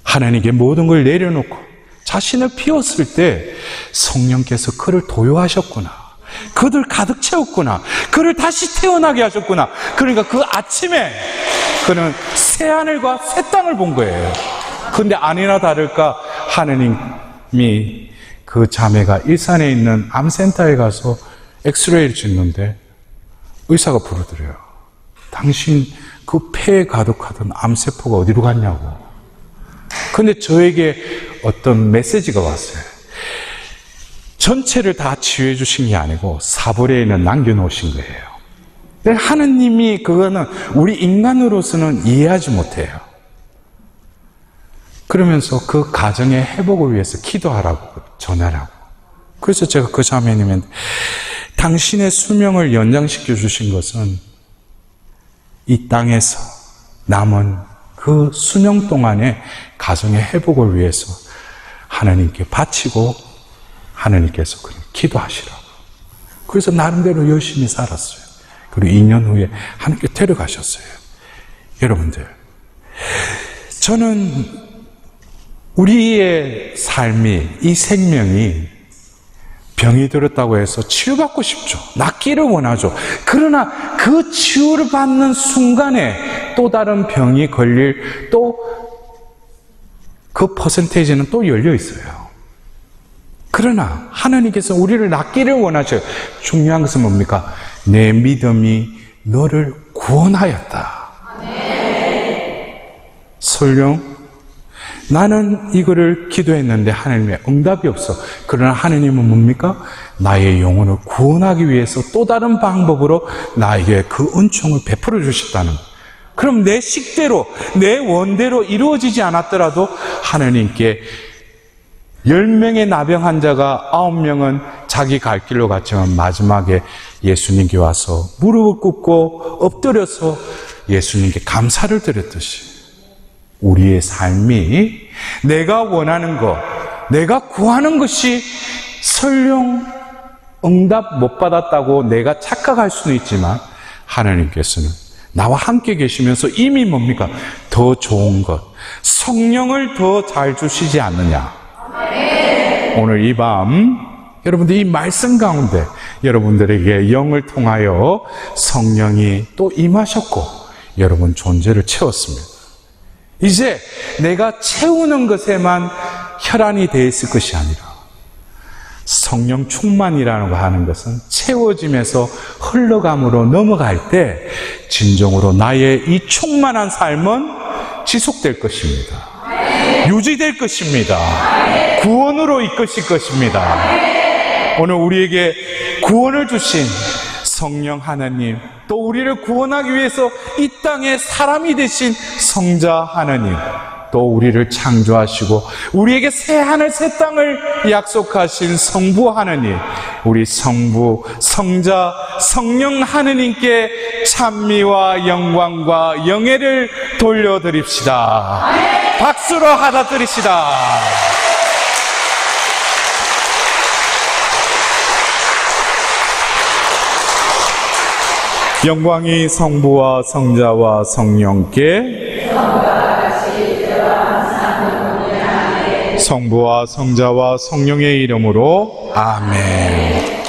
하나님께 모든 걸 내려놓고 자신을 비웠을 때 성령께서 그를 도요하셨구나. 그들 가득 채웠구나. 그를 다시 태어나게 하셨구나. 그러니까 그 아침에 그는 새 하늘과 새 땅을 본 거예요. 근데 아니나 다를까 하느님이 그 자매가 일산에 있는 암센터에 가서 엑스레이를 찍는데 의사가 부르더래요. 당신 그 폐에 가득하던 암세포가 어디로 갔냐고. 근데 저에게 어떤 메시지가 왔어요. 전체를 다 치유해 주신 게 아니고 사브레인은 남겨놓으신 거예요. 근데 하느님이 그거는 우리 인간으로서는 이해하지 못해요. 그러면서 그 가정의 회복을 위해서 기도하라고 전하라고. 그래서 제가 그 자매님한테 당신의 수명을 연장시켜 주신 것은 이 땅에서 남은 그 수명 동안의 가정의 회복을 위해서 하나님께 바치고 하나님께서 그냥 기도하시라고. 그래서 나름대로 열심히 살았어요. 그리고 2년 후에 하나님께 데려가셨어요. 여러분들, 저는 우리의 삶이, 이 생명이 병이 들었다고 해서 치유받고 싶죠. 낫기를 원하죠. 그러나 그 치유를 받는 순간에 또 다른 병이 걸릴 그 퍼센테이지는 또 열려 있어요. 그러나 하나님께서 우리를 낫기를 원하셔요. 중요한 것은 뭡니까? 내 믿음이 너를 구원하였다. 설령 나는 이거를 기도했는데 하나님의 응답이 없어. 그러나 하나님은 뭡니까? 나의 영혼을 구원하기 위해서 또 다른 방법으로 나에게 그 은총을 베풀어 주셨다는 것. 그럼 내 식대로, 내 원대로 이루어지지 않았더라도 하나님께 10명의 나병 환자가 9명은 자기 갈 길로 갔지만 마지막에 예수님께 와서 무릎을 꿇고 엎드려서 예수님께 감사를 드렸듯이 우리의 삶이 내가 원하는 것, 내가 구하는 것이 설령 응답 못 받았다고 내가 착각할 수는 있지만 하나님께서는 나와 함께 계시면서 이미 뭡니까? 더 좋은 것, 성령을 더 잘 주시지 않느냐. 오늘 이 밤 여러분들 이 말씀 가운데 여러분들에게 영을 통하여 성령이 또 임하셨고 여러분 존재를 채웠습니다. 이제 내가 채우는 것에만 혈안이 되어 있을 것이 아니라 성령 충만이라는 거 하는 것은 채워지면서 흘러감으로 넘어갈 때 진정으로 나의 이 충만한 삶은 지속될 것입니다. 유지될 것입니다. 구원으로 이끄실 것입니다. 오늘 우리에게 구원을 주신 성령 하나님, 또 우리를 구원하기 위해서 이 땅에 사람이 되신 성자 하나님, 또 우리를 창조하시고 우리에게 새 하늘 새 땅을 약속하신 성부 하나님, 우리 성부, 성자, 성령 하나님께 찬미와 영광과 영예를 돌려드립시다. 박수로 받아들이시다. 영광이 성부와 성자와 성령께 성부와 성자와 성령의 이름으로 아멘.